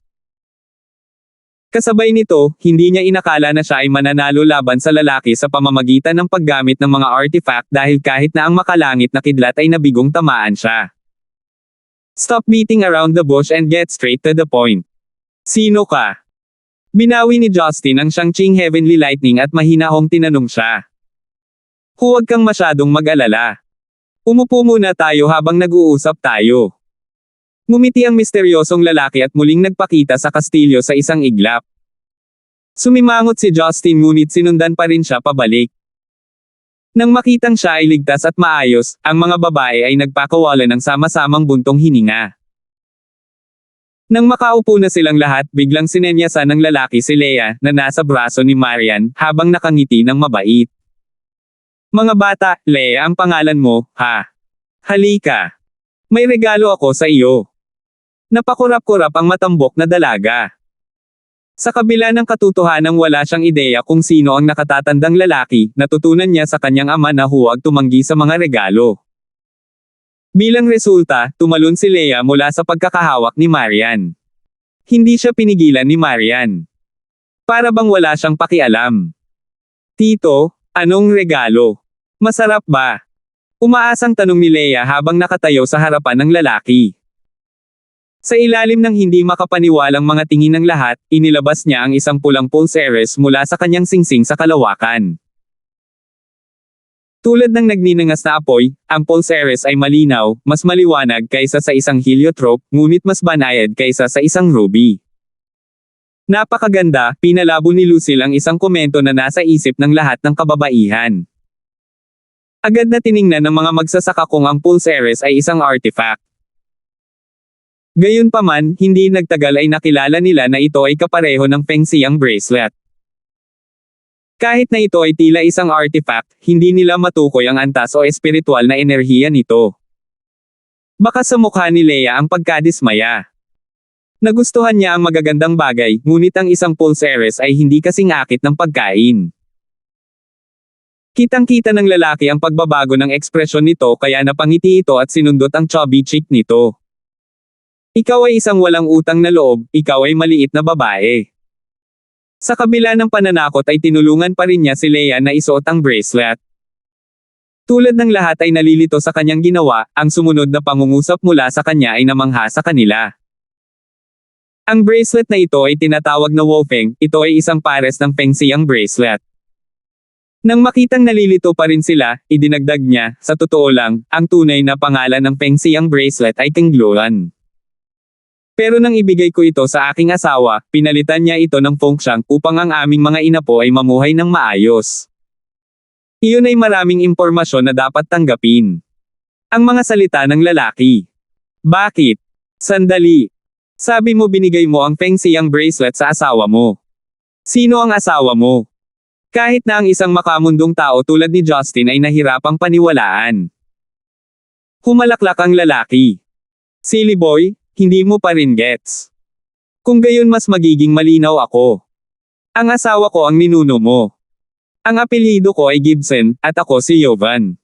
Kasabay nito, hindi niya inakala na siya ay mananalo laban sa lalaki sa pamamagitan ng paggamit ng mga artifact dahil kahit na ang makalangit na kidlat ay nabigong tamaan siya. Stop beating around the bush and get straight to the point. Sino ka? Binawi ni Justin ang Shang-Ching Heavenly Lightning at mahinahong tinanong siya. Huwag kang masyadong mag-alala. Umupo muna tayo habang nag-uusap tayo. Ngumiti ang misteryosong lalaki at muling nagpakita sa kastilyo sa isang iglap. Sumimangot si Justin ngunit sinundan pa rin siya pabalik. Nang makitang siya ay ligtas at maayos, ang mga babae ay nagpakawalan ng sama-samang buntong hininga. Nang makaupo na silang lahat, biglang sinenyasan ng lalaki si Leia, na nasa braso ni Marian, habang nakangiti ng mabait. Mga bata, Leia ang pangalan mo, ha? Halika. May regalo ako sa iyo. Napakurap-kurap ang matambok na dalaga. Sa kabila ng katotohanang wala siyang ideya kung sino ang nakatatandang lalaki, natutunan niya sa kanyang ama na huwag tumanggi sa mga regalo. Bilang resulta, tumalon si Leia mula sa pagkakahawak ni Marian. Hindi siya pinigilan ni Marian. Para bang wala siyang pakialam. Tito, anong regalo? Masarap ba? Umaasang tanong ni Leia habang nakatayo sa harapan ng lalaki. Sa ilalim ng hindi makapaniwalang mga tingin ng lahat, inilabas niya ang isang pulang pulseres mula sa kanyang singsing sa kalawakan. Tulad ng nagninangas na apoy, ang pulseres ay malinaw, mas maliwanag kaysa sa isang heliotrope, ngunit mas banayad kaysa sa isang ruby. Napakaganda, pinalabo ni Lucille ang isang komento na nasa isip ng lahat ng kababaihan. Agad na tiningnan ng mga magsasaka kung ang pulseres ay isang artifact. Gayunpaman, hindi nagtagal ay nakilala nila na ito ay kapareho ng Feng Xiang bracelet. Kahit na ito ay tila isang artifact, hindi nila matukoy ang antas o espiritual na enerhiya nito. Baka sa mukha ni Leia ang pagkadismaya. Nagustuhan niya ang magagandang bagay, ngunit ang isang pulseres ay hindi kasing akit ng pagkain. Kitang-kita ng lalaki ang pagbabago ng ekspresyon nito kaya napangiti ito at sinundot ang chubby cheek nito. Ikaw ay isang walang utang na loob, ikaw ay maliit na babae. Sa kabila ng pananakot ay tinulungan pa rin niya si Leia na isuot ang bracelet. Tulad ng lahat ay nalilito sa kanyang ginawa, ang sumunod na pangungusap mula sa kanya ay namangha sa kanila. Ang bracelet na ito ay tinatawag na Wofeng, ito ay isang pares ng Feng Xiang bracelet. Nang makitang nalilito pa rin sila, idinagdag niya, sa totoo lang, ang tunay na pangalan ng Feng Xiang bracelet ay Kengluan. Pero nang ibigay ko ito sa aking asawa, pinalitan niya ito ng Feng Xiang upang ang aming mga inapo ay mamuhay ng maayos. Iyon ay maraming impormasyon na dapat tanggapin. Ang mga salita ng lalaki. Bakit? Sandali. Sabi mo binigay mo ang Feng Xiang bracelet sa asawa mo. Sino ang asawa mo? Kahit na ang isang makamundong tao tulad ni Justin ay nahirapang paniwalaan. Humalaklak ang lalaki. Silly boy, hindi mo pa rin gets. Kung gayon mas magiging malinaw ako. Ang asawa ko ang ninuno mo. Ang apelyido ko ay Gibson, at ako si Jovan.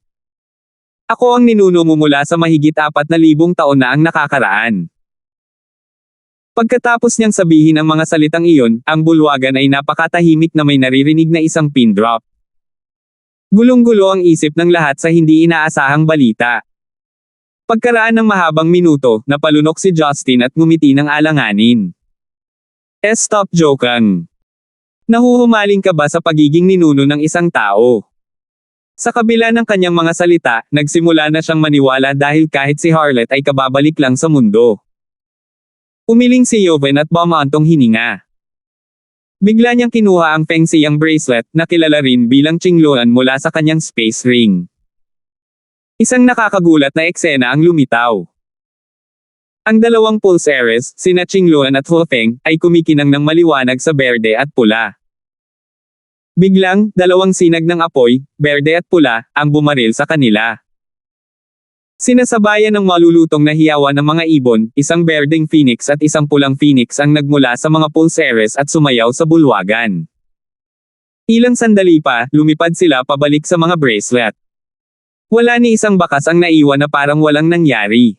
Ako ang ninuno mo mula sa mahigit 4,000 taon na ang nakakaraan. Pagkatapos niyang sabihin ang mga salitang iyon, ang bulwagan ay napakatahimik na may naririnig na isang pin drop. Gulong-gulo ang isip ng lahat sa hindi inaasahang balita. Pagkaraan ng mahabang minuto, napalunok si Justin at ngumiti ng alanganin. Stop joking. Nahuhumaling ka ba sa pagiging ninuno ng isang tao? Sa kabila ng kanyang mga salita, nagsimula na siyang maniwala dahil kahit si Harlot ay kababalik lang sa mundo. Umiling si Jovan at bumantong hininga. Bigla niyang kinuha ang Feng Xiang bracelet na kilala rin bilang Qingluan mula sa kanyang space ring. Isang nakakagulat na eksena ang lumitaw. Ang dalawang pulsares, sina Qingluan at Hufeng, ay kumikinang ng maliwanag sa berde at pula. Biglang, dalawang sinag ng apoy, berde at pula, ang bumaril sa kanila. Sinasabayan ng malulutong na hiyawan ng mga ibon, isang berdeng phoenix at isang pulang phoenix ang nagmula sa mga pulsares at sumayaw sa bulwagan. Ilang sandali pa, lumipad sila pabalik sa mga bracelet. Wala ni isang bakas ang naiwan na parang walang nangyari.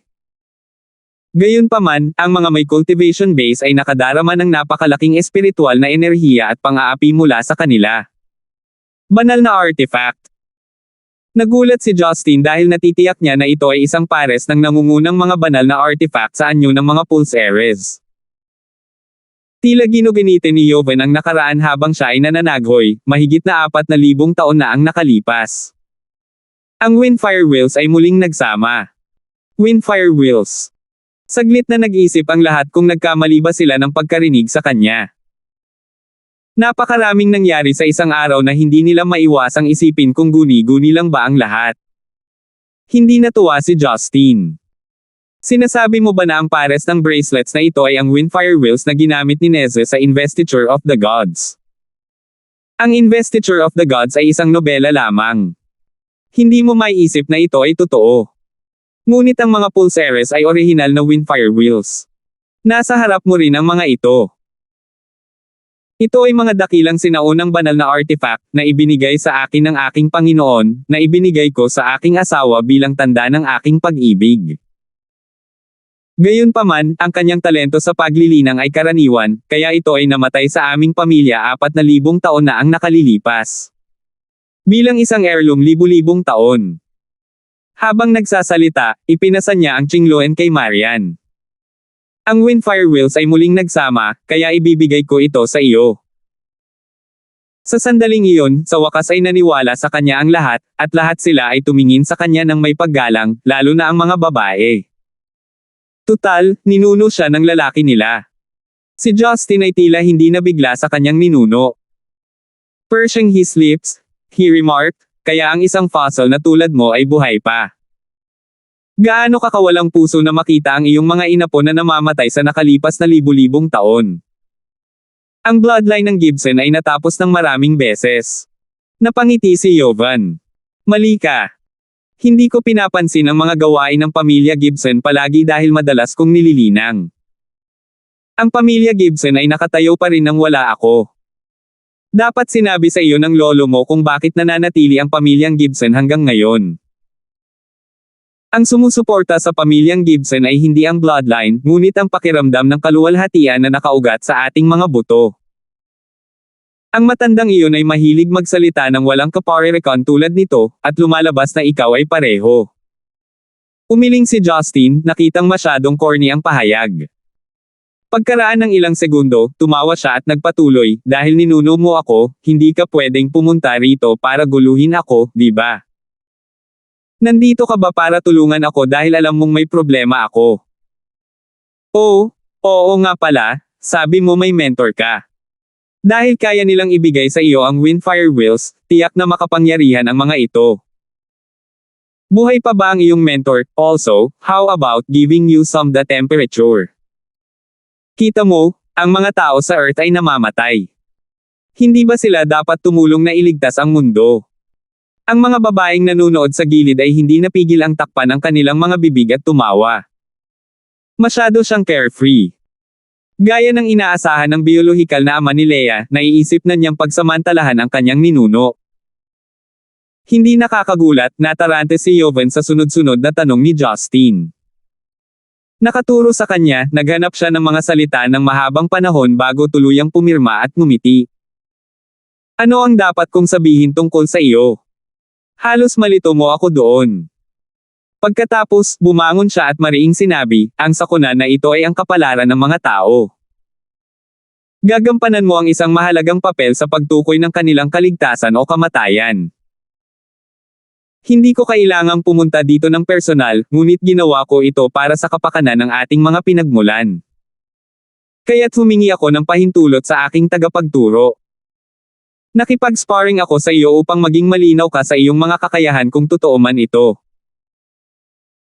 Gayunpaman, ang mga may cultivation base ay nakadarama ng napakalaking espiritual na enerhiya at pang-aapi mula sa kanila. Banal na artifact. Nagulat si Justin dahil natitiyak niya na ito ay isang pares ng nangungunang mga banal na artifact sa anyo ng mga pulsares. Tila ginuginitin ni Jovan ang nakaraan habang siya ay nananaghoy, mahigit na 4,000 taon na ang nakalipas. Ang Windfire Wheels ay muling nagsama. Windfire Wheels. Saglit na nag-isip ang lahat kung nagkamali ba sila ng pagkarinig sa kanya. Napakaraming nangyari sa isang araw na hindi nila maiwasang isipin kung guni-guni lang ba ang lahat. Hindi natuwa si Justin. Sinasabi mo ba na ang pares ng bracelets na ito ay ang Windfire Wheels na ginamit ni Neze sa Investiture of the Gods? Ang Investiture of the Gods ay isang nobela lamang. Hindi mo maiisip na ito ay totoo. Ngunit ang mga pulsares ay orihinal na Windfire Wheels. Nasa harap mo rin ang mga ito. Ito ay mga dakilang sinaunang banal na artifact na ibinigay sa akin ng aking Panginoon, na ibinigay ko sa aking asawa bilang tanda ng aking pag-ibig. Gayunpaman, ang kanyang talento sa paglilinang ay karaniwan, kaya ito ay namatay sa aming pamilya 4,000 taon na ang nakalilipas. Bilang isang heirloom libu-libong taon. Habang nagsasalita, ipinasa niya ang Qingluan kay Marian. Ang Windfire Wheels ay muling nagsama, kaya ibibigay ko ito sa iyo. Sa sandaling iyon, sa wakas ay naniwala sa kanya ang lahat, at lahat sila ay tumingin sa kanya ng may paggalang, lalo na ang mga babae. Tutal, ninuno siya ng lalaki nila. Si Justin ay tila hindi nabigla sa kanyang ninuno. Pursing his lips, he remarked, kaya ang isang fossil na tulad mo ay buhay pa. Gaano ka kawalang puso na makita ang iyong mga inapo na namamatay sa nakalipas na libu-libong taon. Ang bloodline ng Gibson ay natapos ng maraming beses. Napangiti si Jovan. Mali ka. Hindi ko pinapansin ang mga gawain ng pamilya Gibson palagi dahil madalas kong nililinang. Ang pamilya Gibson ay nakatayo pa rin nang wala ako. Dapat sinabi sa iyo ng lolo mo kung bakit nananatili ang pamilyang Gibson hanggang ngayon. Ang sumusuporta sa pamilyang Gibson ay hindi ang bloodline, ngunit ang pakiramdam ng kaluwalhatian na nakaugat sa ating mga buto. Ang matandang iyon ay mahilig magsalita ng walang kaparerekan tulad nito, at lumalabas na ikaw ay pareho. Umiling si Justin, nakitang masyadong corny ang pahayag. Pagkaraan ng ilang segundo, tumawa siya at nagpatuloy, dahil ninuno mo ako, hindi ka pwedeng pumunta rito para guluhin ako, di ba? Nandito ka ba para tulungan ako dahil alam mong may problema ako? Oo nga pala, sabi mo may mentor ka. Dahil kaya nilang ibigay sa iyo ang Windfire Wheels, tiyak na makapangyarihan ang mga ito. Buhay pa ba ang iyong mentor? Also, how about giving you some the temperature? Kita mo, ang mga tao sa Earth ay namamatay. Hindi ba sila dapat tumulong na iligtas ang mundo? Ang mga babaeng nanunood sa gilid ay hindi napigil ang takpan ng kanilang mga bibig at tumawa. Masyado siyang carefree. Gaya ng inaasahan ng biolohikal na ama ni Leia, naiisip na niyang pagsamantalahan ang kanyang ninuno. Hindi nakakagulat, natarante si Yovan sa sunod-sunod na tanong ni Justin. Nakaturo sa kanya, naghanap siya ng mga salita ng mahabang panahon bago tuluyang pumirma at ngumiti. Ano ang dapat kong sabihin tungkol sa iyo? Halos malito mo ako doon. Pagkatapos, bumangon siya at mariing sinabi, ang sakuna na ito ay ang kapalaran ng mga tao. Gagampanan mo ang isang mahalagang papel sa pagtukoy ng kanilang kaligtasan o kamatayan. Hindi ko kailangang pumunta dito ng personal, ngunit ginawa ko ito para sa kapakanan ng ating mga pinagmulan. Kaya't humingi ako ng pahintulot sa aking tagapagturo. Nakipag-sparring ako sa iyo upang maging malinaw ka sa iyong mga kakayahan kung totoo man ito.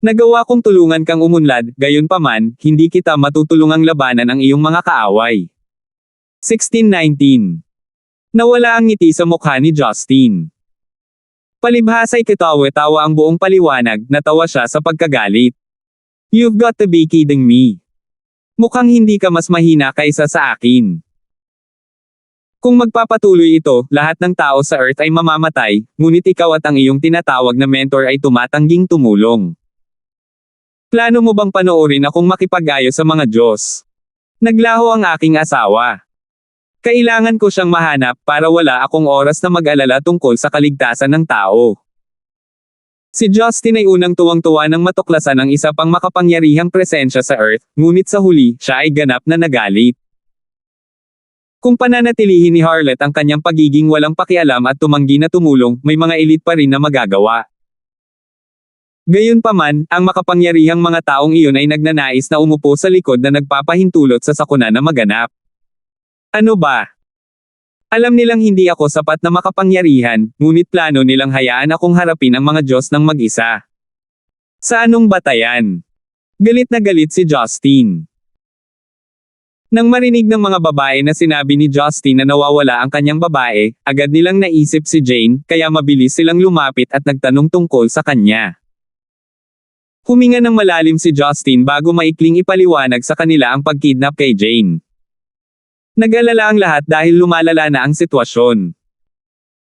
Nagawa kong tulungan kang umunlad, gayunpaman, hindi kita matutulungang labanan ang iyong mga kaaway. 1619. Nawala ang ngiti sa mukha ni Justin. Palibhasa'y katawa-tawa ang buong paliwanag, natawa siya sa pagkagalit. You've got to be kidding me. Mukhang hindi ka mas mahina kaysa sa akin. Kung magpapatuloy ito, lahat ng tao sa Earth ay mamamatay, ngunit ikaw at ang iyong tinatawag na mentor ay tumatangging tumulong. Plano mo bang panoorin akong makipag-ayos sa mga Diyos? Naglaho ang aking asawa. Kailangan ko siyang mahanap para wala akong oras na mag-alala tungkol sa kaligtasan ng tao. Si Justin ay unang tuwang-tuwa nang matuklasan ang isa pang makapangyarihang presensya sa Earth, ngunit sa huli, siya ay ganap na nagalit. Kung pananatilihin ni Harlot ang kanyang pagiging walang pakialam at tumanggi na tumulong, may mga elite pa rin na magagawa. Gayunpaman, ang makapangyarihang mga taong iyon ay nagnanais na umupo sa likod na nagpapahintulot sa sakuna na maganap. Ano ba? Alam nilang hindi ako sapat na makapangyarihan, ngunit plano nilang hayaan akong harapin ang mga Diyos ng mag-isa. Sa anong batayan? Galit na galit si Justin. Nang marinig ng mga babae na sinabi ni Justin na nawawala ang kanyang babae, agad nilang naisip si Jane, kaya mabilis silang lumapit at nagtanong tungkol sa kanya. Huminga ng malalim si Justin bago maikling ipaliwanag sa kanila ang pagkidnap kay Jane. Nag-alala ang lahat dahil lumalala na ang sitwasyon.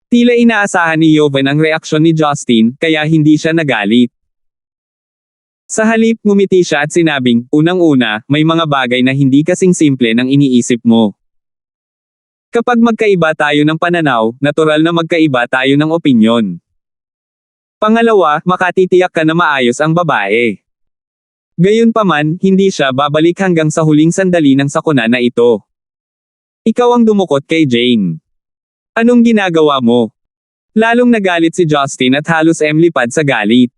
Tila inaasahan ni Yovan ang reaksyon ni Justin, kaya hindi siya nagalit. Sa halip, ngumiti siya at sinabing, unang-una, may mga bagay na hindi kasing simple ng iniisip mo. Kapag magkaiba tayo ng pananaw, natural na magkaiba tayo ng opinyon. Pangalawa, makatitiyak ka na maayos ang babae. Gayunpaman, hindi siya babalik hanggang sa huling sandali ng sakuna na ito. Ikaw ang dumukot kay Jane. Anong ginagawa mo? Lalong nagalit si Justin at halos lipad sa galit.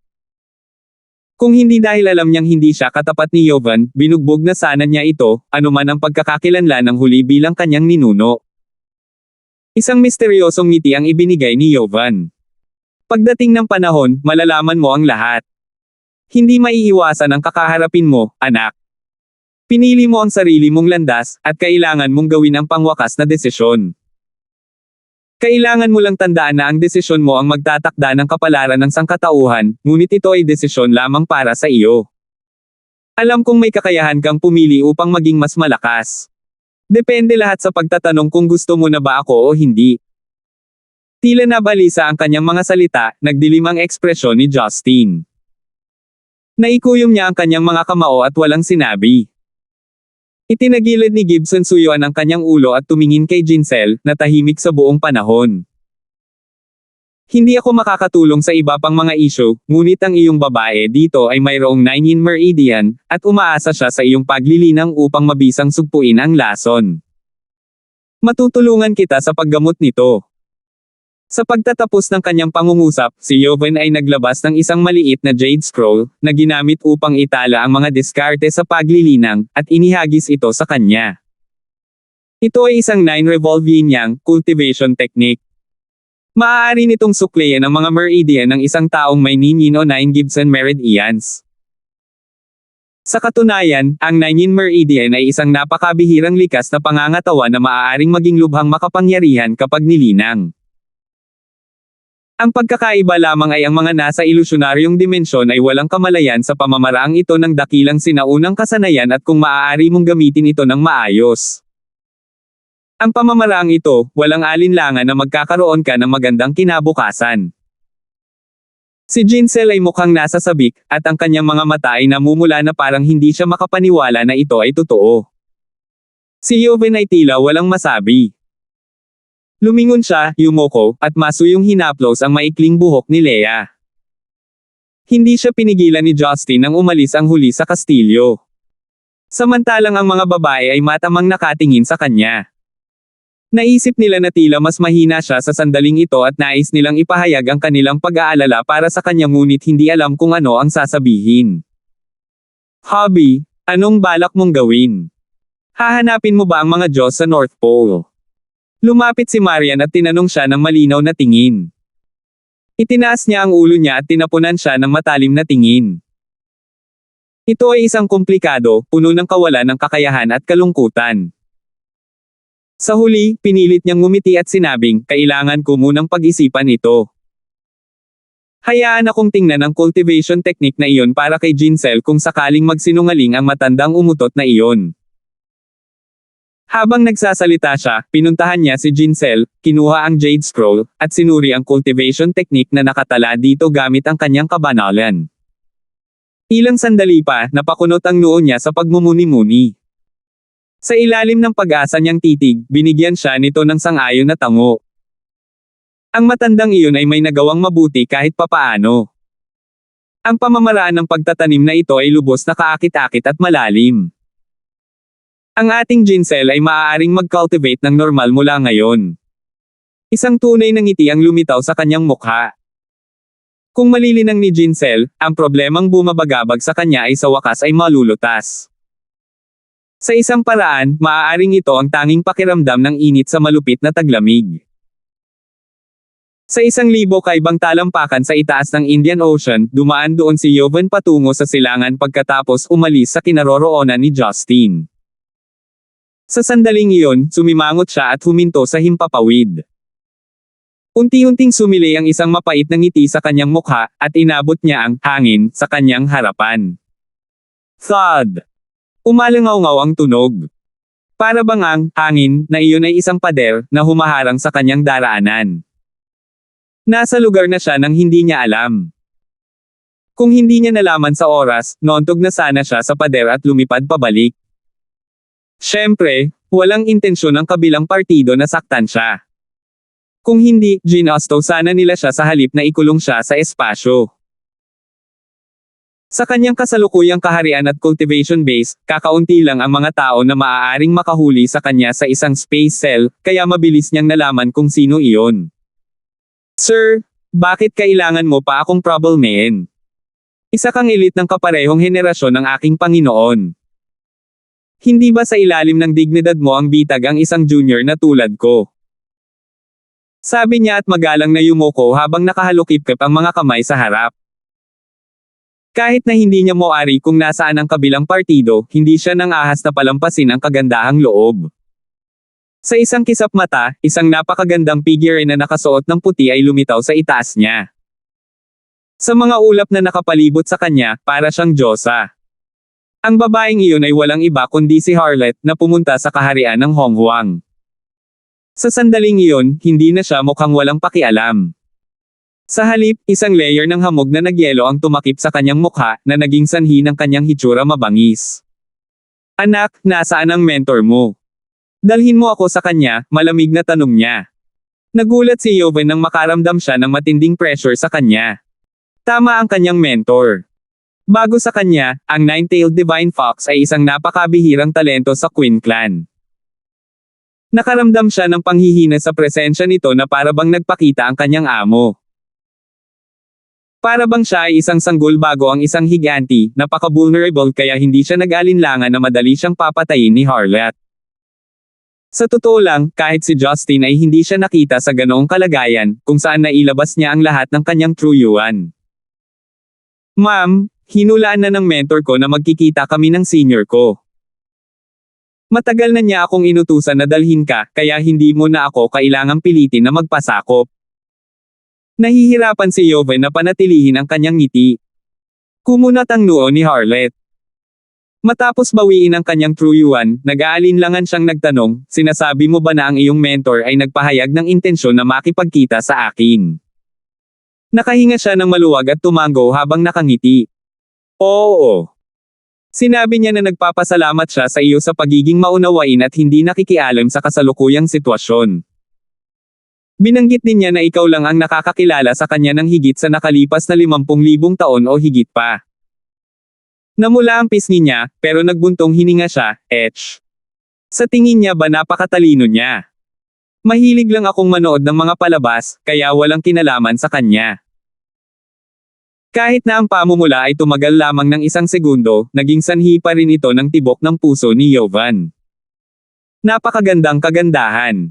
Kung hindi dahil alam niyang hindi siya katapat ni Yovan, binugbog na sana niya ito, anuman ang pagkakakilanlan ng huli bilang kanyang ninuno. Isang misteryosong ngiti ang ibinigay ni Yovan. Pagdating ng panahon, malalaman mo ang lahat. Hindi maiiwasan ang kakaharapin mo, anak. Pinili mo ang sarili mong landas, at kailangan mong gawin ang pangwakas na desisyon. Kailangan mo lang tandaan na ang desisyon mo ang magtatakda ng kapalaran ng sangkatauhan, ngunit ito ay desisyon lamang para sa iyo. Alam kong may kakayahan kang pumili upang maging mas malakas. Depende lahat sa pagtatanong kung gusto mo na ba ako o hindi. Tila nabalisa ang kanyang mga salita, nagdilim ang ekspresyon ni Justin. Naikuyom niya ang kanyang mga kamao at walang sinabi. Itinagilid ni Gibson suyuan ang kanyang ulo at tumingin kay Jincel, na tahimik sa buong panahon. Hindi ako makakatulong sa iba pang mga isyu, ngunit ang iyong babae dito ay mayroong 9 meridian, at umaasa siya sa iyong paglilinang upang mabisang sugpuin ang lason. Matutulungan kita sa paggamot nito. Sa pagtatapos ng kanyang pangungusap, si Yovan ay naglabas ng isang maliit na jade scroll, na ginamit upang itala ang mga diskarte sa paglilinang, at inihagis ito sa kanya. Ito ay isang 9 revolving yang cultivation technique. Maaari nitong suklian ang mga meridian ng isang taong may 9 o 9 Gibson meridians. Sa katunayan, ang 9 Meridian ay isang napakabihirang likas na pangangatawan na maaaring maging lubhang makapangyarihan kapag nilinang. Ang pagkakaiba lamang ay ang mga nasa ilusyonaryong dimensyon ay walang kamalayan sa pamamaraang ito ng dakilang sinaunang kasanayan at kung maaari mong gamitin ito ng maayos. Ang pamamaraang ito, walang alinlangan na magkakaroon ka ng magandang kinabukasan. Si Jinsel ay mukhang nasa sabik, at ang kanyang mga mata ay namumula na parang hindi siya makapaniwala na ito ay totoo. Si Yoven ay tila walang masabi. Lumingon siya, yumoko, at masuyong hinaplos ang maikling buhok ni Leia. Hindi siya pinigilan ni Justin nang umalis ang huli sa kastilyo. Samantalang ang mga babae ay matamang nakatingin sa kanya. Naisip nila na tila mas mahina siya sa sandaling ito at nais nilang ipahayag ang kanilang pag-aalala para sa kanya ngunit hindi alam kung ano ang sasabihin. Hobby, anong balak mong gawin? Hahanapin mo ba ang mga Diyos sa North Pole? Lumapit si Marian at tinanong siya ng malinaw na tingin. Itinaas niya ang ulo niya at tinapunan siya ng matalim na tingin. Ito ay isang komplikado, puno ng kawalan ng kakayahan at kalungkutan. Sa huli, pinilit niyang ngumiti at sinabing, kailangan ko munang pag-isipan ito. Hayaan akong tingnan ang cultivation technique na iyon para kay Jinsel kung sakaling magsinungaling ang matandang umutot na iyon. Habang nagsasalita siya, pinuntahan niya si Jinsel, kinuha ang Jade Scroll, at sinuri ang cultivation technique na nakatala dito gamit ang kanyang kabanalan. Ilang sandali pa, napakunot ang noo niya sa pagmumuni-muni. Sa ilalim ng pag-asa niyang titig, binigyan siya nito ng sang-ayon na tango. Ang matandang iyon ay may nagawang mabuti kahit papaano. Ang pamamaraan ng pagtatanim na ito ay lubos na kaakit-akit at malalim. Ang ating Jinsel ay maaaring mag-cultivate ng normal mula ngayon. Isang tunay na ngiti ang lumitaw sa kanyang mukha. Kung malilinang ni Jinsel, ang problemang bumabagabag sa kanya ay sa wakas ay malulutas. Sa isang paraan, maaaring ito ang tanging pakiramdam ng init sa malupit na taglamig. Sa 1,000 kaibang talampakan sa itaas ng Indian Ocean, dumaan doon si Yoven patungo sa silangan pagkatapos umalis sa kinaroroonan ni Justin. Sa sandaling iyon, sumimangot siya at huminto sa himpapawid. Unti-unting sumili ang isang mapait na ngiti sa kanyang mukha, at inabot niya ang hangin sa kanyang harapan. Thud! Umalangaw-ngaw ang tunog. Para bang ang hangin na iyon ay isang pader na humaharang sa kanyang daraanan. Nasa lugar na siya nang hindi niya alam. Kung hindi niya nalaman sa oras, noontog na sana siya sa pader at lumipad pabalik. Siyempre, walang intensyon ng kabilang partido na saktan siya. Kung hindi, ginusto sana nila siya sa halip na ikulong siya sa espasyo. Sa kanyang kasalukuyang kaharian at cultivation base, kakaunti lang ang mga tao na maaaring makahuli sa kanya sa isang space cell, kaya mabilis niyang nalaman kung sino iyon. Sir, bakit kailangan mo pa akong troublemaker? Isa kang elite ng kaparehong henerasyon ng aking Panginoon. Hindi ba sa ilalim ng dignidad mo ang bitag ang isang junior na tulad ko? Sabi niya at magalang na yumoko habang nakahalukip-kip ang mga kamay sa harap. Kahit na hindi niya moari kung nasaan ang kabilang partido, hindi siya nang ahas na palampasin ang kagandahang loob. Sa isang kisap mata, isang napakagandang figure na nakasuot ng puti ay lumitaw sa itaas niya. Sa mga ulap na nakapalibot sa kanya, para siyang Diyosa. Ang babaeng iyon ay walang iba kundi si Harlot na pumunta sa kaharian ng Honghuang. Sa sandaling iyon, hindi na siya mukhang walang pakialam. Sa halip, isang layer ng hamog na nagyelo ang tumakip sa kanyang mukha, na naging sanhi ng kanyang hitsura mabangis. Anak, nasaan ang mentor mo? Dalhin mo ako sa kanya, malamig na tanong niya. Nagulat si Yoven nang makaramdam siya ng matinding pressure sa kanya. Tama ang kanyang mentor. Bago sa kanya, ang Nine-Tailed Divine Fox ay isang napakabihirang talento sa Queen Clan. Nakaramdam siya ng panghihina sa presensya nito na para bang nagpakita ang kanyang amo. Para bang siya ay isang sanggol bago ang isang higanti, napaka-vulnerable kaya hindi siya nag-alinlangan na madali siyang papatayin ni Harlot. Sa totoo lang, kahit si Justin ay hindi siya nakita sa ganoong kalagayan, kung saan nailabas niya ang lahat ng kanyang true yuan. Ma'am, hinulaan na ng mentor ko na magkikita kami ng senior ko. Matagal na niya akong inutusan na dalhin ka, kaya hindi mo na ako kailangang pilitin na magpasakop. Nahihirapan si Joven na panatilihin ang kanyang ngiti. Kumunat ang noo ni Harlet. Matapos bawiin ang kanyang truyuan, nag-aalinlangan siyang nagtanong, sinasabi mo ba na ang iyong mentor ay nagpahayag ng intensyon na makipagkita sa akin? Nakahinga siya ng maluwag at tumango habang nakangiti. Oo. Sinabi niya na nagpapasalamat siya sa iyo sa pagiging maunawain at hindi nakikialam sa kasalukuyang sitwasyon. Binanggit din niya na ikaw lang ang nakakakilala sa kanya ng higit sa nakalipas na 50,000 taon o higit pa. Namula ang pisngi niya, pero nagbuntong hininga siya, Sa tingin niya ba napakatalino niya? Mahilig lang akong manood ng mga palabas, kaya walang kinalaman sa kanya. Kahit na ang pamumula ay tumagal lamang ng 1 segundo, naging sanhi pa rin ito ng tibok ng puso ni Jovan. Napakagandang kagandahan.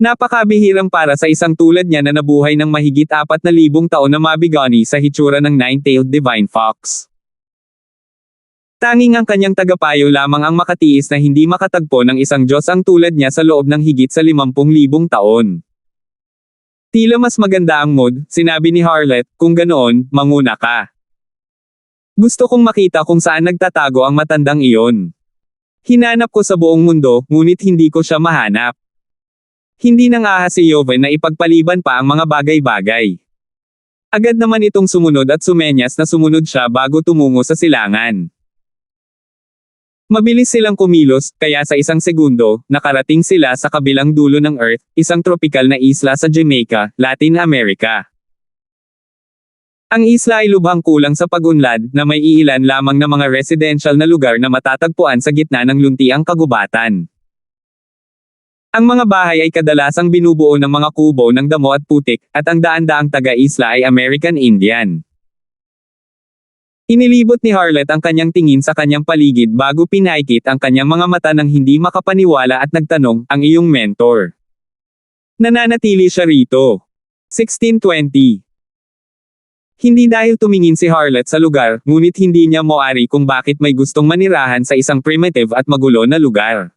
Napakabihirang para sa isang tulad niya na nabuhay ng mahigit 4,000 taon na mabigani sa hitsura ng nine-tailed divine fox. Tanging ang kanyang tagapayo lamang ang makatiis na hindi makatagpo ng isang Diyos ang tulad niya sa loob ng higit sa 50,000 taon. Tila mas maganda ang mood, sinabi ni Harlet, kung ganoon, manguna ka. Gusto kong makita kung saan nagtatago ang matandang iyon. Hinanap ko sa buong mundo, ngunit hindi ko siya mahanap. Hindi nang ahas si Joven na ipagpaliban pa ang mga bagay-bagay. Agad naman itong sumunod at sumenyas na sumunod siya bago tumungo sa silangan. Mabilis silang kumilos, kaya sa 1 segundo, nakarating sila sa kabilang dulo ng Earth, isang tropikal na isla sa Jamaica, Latin America. Ang isla ay lubhang kulang sa pag-unlad, na may iilan lamang na mga residential na lugar na matatagpuan sa gitna ng luntiang kagubatan. Ang mga bahay ay kadalasang binubuo ng mga kubo ng damo at putik, at ang daan-daang taga-isla ay American Indian. Inilibot ni Harlet ang kanyang tingin sa kanyang paligid bago pinaikit ang kanyang mga mata ng hindi makapaniwala at nagtanong, ang iyong mentor. Nananatili siya rito. 1620. Hindi dahil tumingin si Harlet sa lugar, ngunit hindi niya moari kung bakit may gustong manirahan sa isang primitive at magulo na lugar.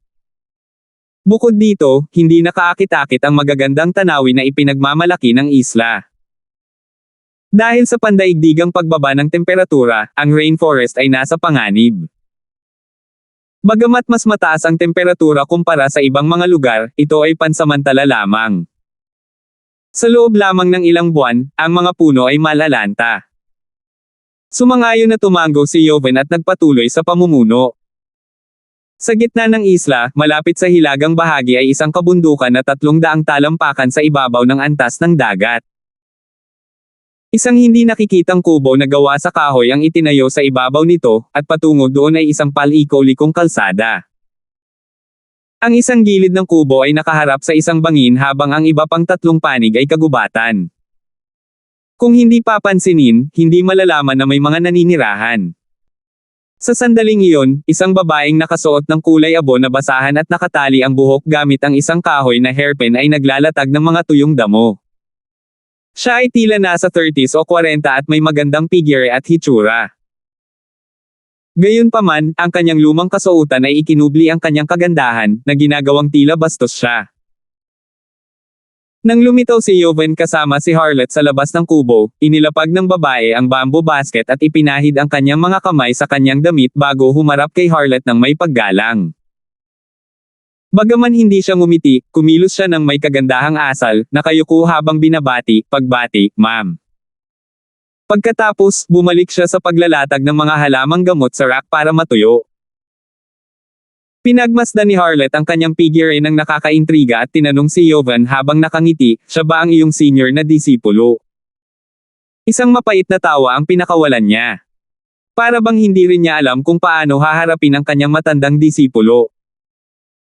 Bukod dito, hindi nakaakit-akit ang magagandang tanawin na ipinagmamalaki ng isla. Dahil sa pandaigdigang pagbaba ng temperatura, ang rainforest ay nasa panganib. Bagamat mas mataas ang temperatura kumpara sa ibang mga lugar, ito ay pansamantala lamang. Sa loob lamang ng ilang buwan, ang mga puno ay malalanta. Sumangayon na tumango si Joven at nagpatuloy sa pamumuno. Sa gitna ng isla, malapit sa hilagang bahagi ay isang kabundukan na 300 talampakan sa ibabaw ng antas ng dagat. Isang hindi nakikitang kubo na gawa sa kahoy ang itinayo sa ibabaw nito, at patungo doon ay isang paliko-likong kalsada. Ang isang gilid ng kubo ay nakaharap sa isang bangin habang ang iba pang 3 panig ay kagubatan. Kung hindi papansinin, hindi malalaman na may mga naninirahan. Sa sandaling iyon, isang babaeng nakasuot ng kulay abo na basahan at nakatali ang buhok gamit ang isang kahoy na hairpin ay naglalatag ng mga tuyong damo. Siya ay tila nasa 30s o 40 at may magandang figure at hitsura. Gayunpaman, ang kanyang lumang kasuotan ay ikinubli ang kanyang kagandahan, na ginagawang tila bastos siya. Nang lumitaw si Joven kasama si Harlet sa labas ng kubo, inilapag ng babae ang bamboo basket at ipinahid ang kanyang mga kamay sa kanyang damit bago humarap kay Harlet ng may paggalang. Bagaman hindi siya ngumiti, kumilos siya ng may kagandahang asal, nakayuko habang binabati, pagbati, ma'am. Pagkatapos, bumalik siya sa paglalatag ng mga halamang gamot sa rack para matuyo. Pinagmasdan ni Harlet ang kanyang figure ng nakakaintriga at tinanong si Jovan habang nakangiti, siya ba ang iyong senior na disipulo? Isang mapait na tawa ang pinakawalan niya. Para bang hindi rin niya alam kung paano haharapin ang kanyang matandang disipulo.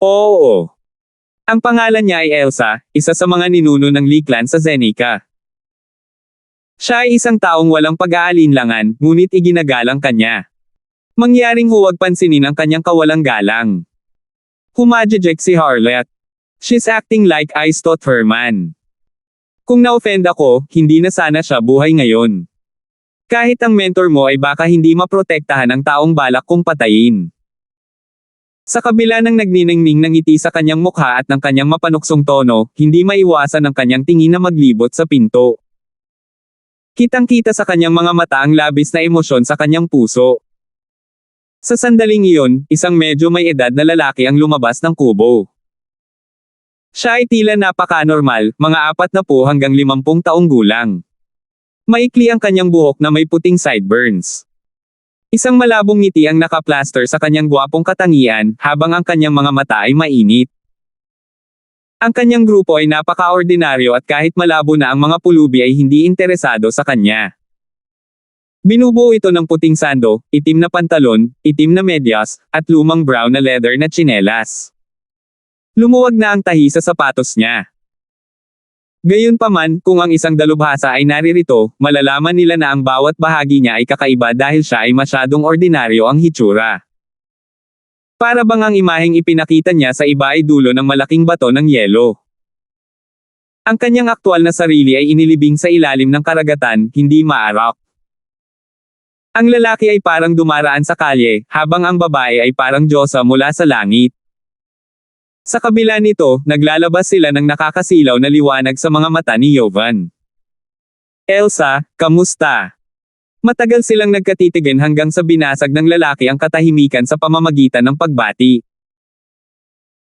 Oo. Ang pangalan niya ay Elsa, isa sa mga ninuno ng Lee clan sa Zenica. Siya ay isang taong walang pag-aalinlangan, ngunit iginagalang kanya. Mangyaring huwag pansinin ang kanyang kawalang galang. Humajejek si Harlet. She's acting like I thought her man. Kung na-offend ako, hindi na sana siya buhay ngayon. Kahit ang mentor mo ay baka hindi maprotektahan ang taong balak kong patayin. Sa kabila ng nagniningning ng ngiti sa kanyang mukha at ng kanyang mapanuksong tono, hindi maiwasan ang kanyang tingin na maglibot sa pinto. Kitang-kita sa kanyang mga mata ang labis na emosyon sa kanyang puso. Sa sandaling iyon, isang medyo may edad na lalaki ang lumabas ng kubo. Siya ay tila napaka-normal, mga 40 hanggang 50 taong gulang. Maikli ang kanyang buhok na may puting sideburns. Isang malabong ngiti ang nakaplaster sa kanyang gwapong katangian, habang ang kanyang mga mata ay mainit. Ang kanyang grupo ay napaka-ordinaryo at kahit malabo na ang mga pulubi ay hindi interesado sa kanya. Binubuo ito ng puting sando, itim na pantalon, itim na medyas, at lumang brown na leather na tsinelas. Lumuwag na ang tahi sa sapatos niya. Gayunpaman, kung ang isang dalubhasa ay naririto, malalaman nila na ang bawat bahagi niya ay kakaiba dahil siya ay masyadong ordinaryo ang hitsura. Para bang ang imaheng ipinakita niya sa iba ay dulo ng malaking bato ng yelo. Ang kanyang aktwal na sarili ay inilibing sa ilalim ng karagatan, hindi maarak. Ang lalaki ay parang dumaraan sa kalye, habang ang babae ay parang diyosa mula sa langit. Sa kabila nito, naglalabas sila ng nakakasilaw na liwanag sa mga mata ni Jovan. Elsa, kamusta? Matagal silang nagkatitigan hanggang sa binasag ng lalaki ang katahimikan sa pamamagitan ng pagbati.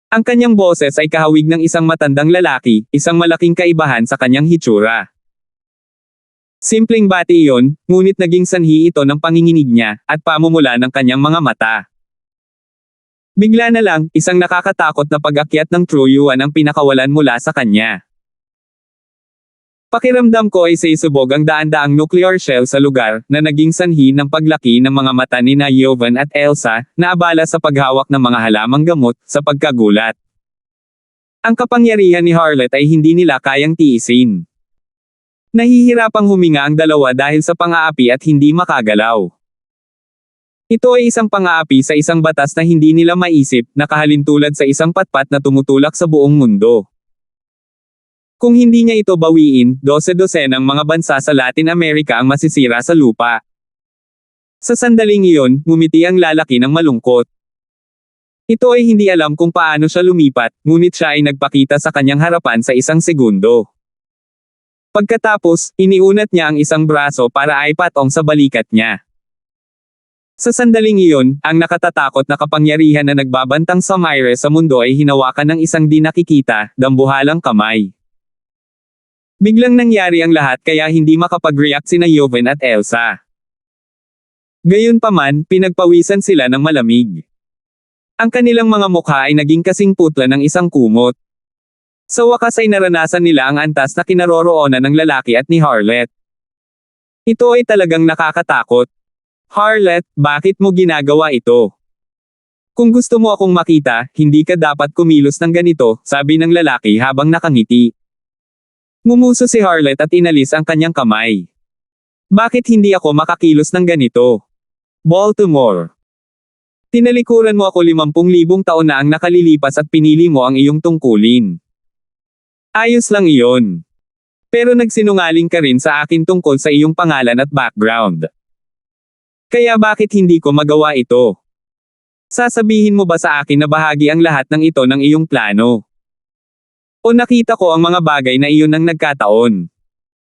Ang kanyang boses ay kahawig ng isang matandang lalaki, isang malaking kaibahan sa kanyang hitsura. Simpleng bati iyon, ngunit naging sanhi ito ng panginginig niya, at pamumula ng kanyang mga mata. Bigla na lang, isang nakakatakot na pag-akyat ng True Yuan ang pinakawalan mula sa kanya. Pakiramdam ko ay sisubog ang daan-daang nuclear shell sa lugar, na naging sanhi ng paglaki ng mga mata ni na Jovan at Elsa, na abala sa paghawak ng mga halamang gamot, sa pagkagulat. Ang kapangyarihan ni Harlot ay hindi nila kayang tiisin. Nahihirapang huminga ang dalawa dahil sa pang-aapi at hindi makagalaw. Ito ay isang pang-aapi sa isang batas na hindi nila maisip, nakahalintulad sa isang patpat na tumutulak sa buong mundo. Kung hindi niya ito bawiin, 12-dosenang mga bansa sa Latin America ang masisira sa lupa. Sa sandaling iyon, ngumiti ang lalaki ng malungkot. Ito ay hindi alam kung paano siya lumipat, ngunit siya ay nagpakita sa kanyang harapan sa isang segundo. Pagkatapos, iniunat niya ang isang braso para ay patong sa balikat niya. Sa sandaling iyon, ang nakatatakot na kapangyarihan na nagbabantang sa Myre sa mundo ay hinawakan ng isang di nakikita, dambuhalang kamay. Biglang nangyari ang lahat kaya hindi makapag-react sina Jovan at Elsa. Gayunpaman, pinagpawisan sila ng malamig. Ang kanilang mga mukha ay naging kasing putla ng isang kumot. Sa wakas ay naranasan nila ang antas na kinaroroonan ng lalaki at ni Harlot. Ito ay talagang nakakatakot. Harlot, bakit mo ginagawa ito? Kung gusto mo akong makita, hindi ka dapat kumilos ng ganito, sabi ng lalaki habang nakangiti. Ngumuso si Harlot at inalis ang kanyang kamay. Bakit hindi ako makakilos ng ganito? Baltimore. Tinalikuran mo ako 50,000 taon na ang nakalilipas at pinili mo ang iyong tungkulin. Ayos lang iyon. Pero nagsinungaling ka rin sa akin tungkol sa iyong pangalan at background. Kaya bakit hindi ko magawa ito? Sasabihin mo ba sa akin na bahagi ang lahat ng ito ng iyong plano? O nakita ko ang mga bagay na iyon ang nagkataon?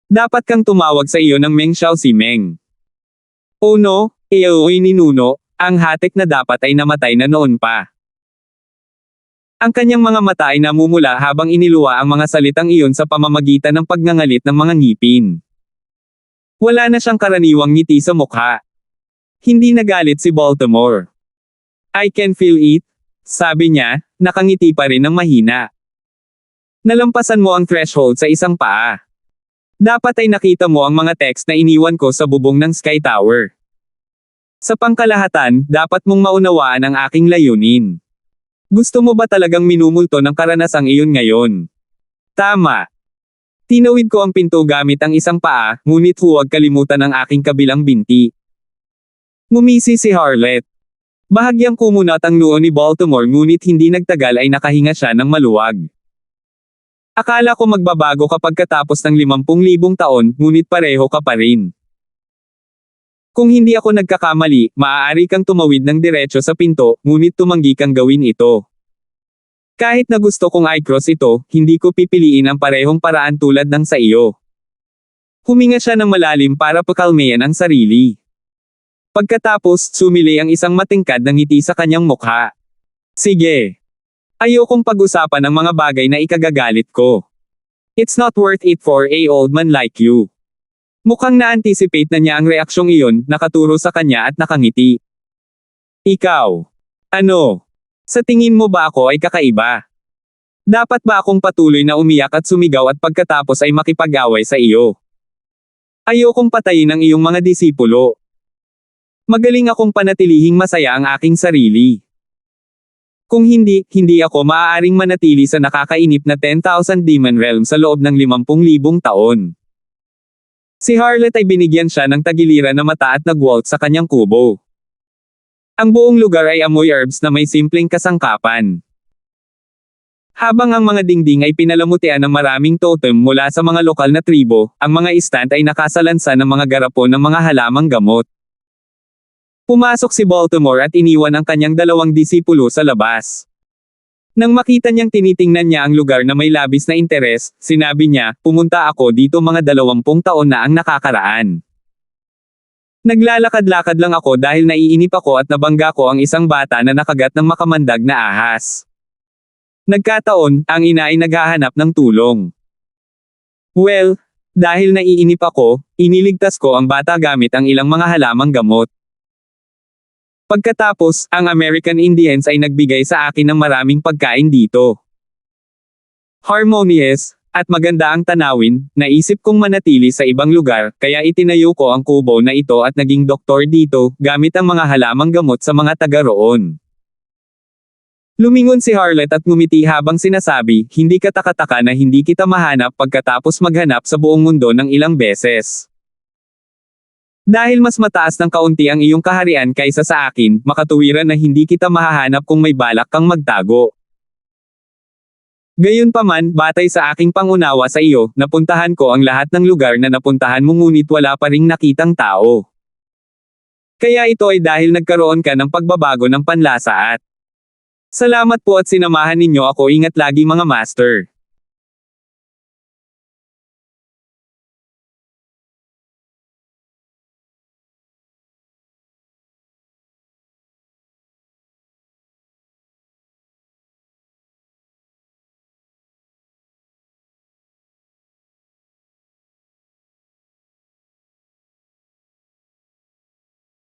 Dapat kang tumawag sa iyo ng Meng Xiao si Meng. O no, iyo'y ninuno, ang hatek na dapat ay namatay na noon pa. Ang kanyang mga mata ay namumula habang iniluwa ang mga salitang iyon sa pamamagitan ng pagngangalit ng mga ngipin. Wala na siyang karaniwang ngiti sa mukha. Hindi nagalit si Baltimore. I can feel it, sabi niya, nakangiti pa rin ng mahina. Nalampasan mo ang threshold sa isang paa. Dapat ay nakita mo ang mga text na iniwan ko sa bubong ng Sky Tower. Sa pangkalahatan, dapat mong maunawaan ang aking layunin. Gusto mo ba talagang minumulto ng karanasang iyon ngayon? Tama. Tinawid ko ang pinto gamit ang isang paa, ngunit huwag kalimutan ang aking kabilang binti. Ngumisi si Harlot. Bahagyang kumunat ang noo ni Baltimore ngunit hindi nagtagal ay nakahinga siya ng maluwag. Akala ko magbabago kapag katapos ng 50,000 taon, ngunit pareho ka pa rin. Kung hindi ako nagkakamali, maaari kang tumawid ng diretso sa pinto, ngunit tumanggi kang gawin ito. Kahit na gusto kong i-cross ito, hindi ko pipiliin ang parehong paraan tulad ng sa iyo. Huminga siya ng malalim para pakalmayan ang sarili. Pagkatapos, sumili ang isang matingkad na ngiti sa kanyang mukha. Sige. Ayokong pag-usapan ang mga bagay na ikagagalit ko. It's not worth it for a old man like you. Mukhang na-anticipate na niya ang reaksyong iyon, nakaturo sa kanya at nakangiti. Ikaw. Ano? Sa tingin mo ba ako ay kakaiba? Dapat ba akong patuloy na umiyak at sumigaw at pagkatapos ay makipag-away sa iyo? Ayokong patayin ang iyong mga disipulo. Magaling akong panatilihing masaya ang aking sarili. Kung hindi, hindi ako maaaring manatili sa nakakainip na 10,000 Demon Realm sa loob ng 50,000 taon. Si Harlot ay binigyan siya ng tagiliran na mata at nag-waltz sa kanyang kubo. Ang buong lugar ay amoy herbs na may simpleng kasangkapan. Habang ang mga dingding ay pinalamutian ng maraming totem mula sa mga lokal na tribo, ang mga istant ay nakasalansan ng mga garapon ng mga halamang gamot. Pumasok si Baltimore at iniwan ang kanyang 2 disipulo sa labas. Nang makita niyang tinitingnan niya ang lugar na may labis na interes, sinabi niya, pumunta ako dito mga 20 taon na ang nakakaraan. Naglalakad-lakad lang ako dahil naiinip ako at nabangga ko ang isang bata na nakagat ng makamandag na ahas. Nagkataon, ang ina ay naghahanap ng tulong. Well, dahil naiinip ako, iniligtas ko ang bata gamit ang ilang mga halamang gamot. Pagkatapos, ang American Indians ay nagbigay sa akin ng maraming pagkain dito. Harmonious, at maganda ang tanawin, naisip kong manatili sa ibang lugar, kaya itinayo ko ang kubo na ito at naging doktor dito, gamit ang mga halamang gamot sa mga taga roon. Lumingon si Harlot at ngumiti habang sinasabi, hindi ka takataka na hindi kita mahanap pagkatapos maghanap sa buong mundo ng ilang beses. Dahil mas mataas ng kaunti ang iyong kaharian kaysa sa akin, makatuwiran na hindi kita mahahanap kung may balak kang magtago. Gayunpaman, batay sa aking pangunawa sa iyo, napuntahan ko ang lahat ng lugar na napuntahan mo ngunit wala pa ring nakitang tao. Kaya ito ay dahil nagkaroon ka ng pagbabago ng panlasa at salamat po at sinamahan ninyo ako, ingat lagi mga master.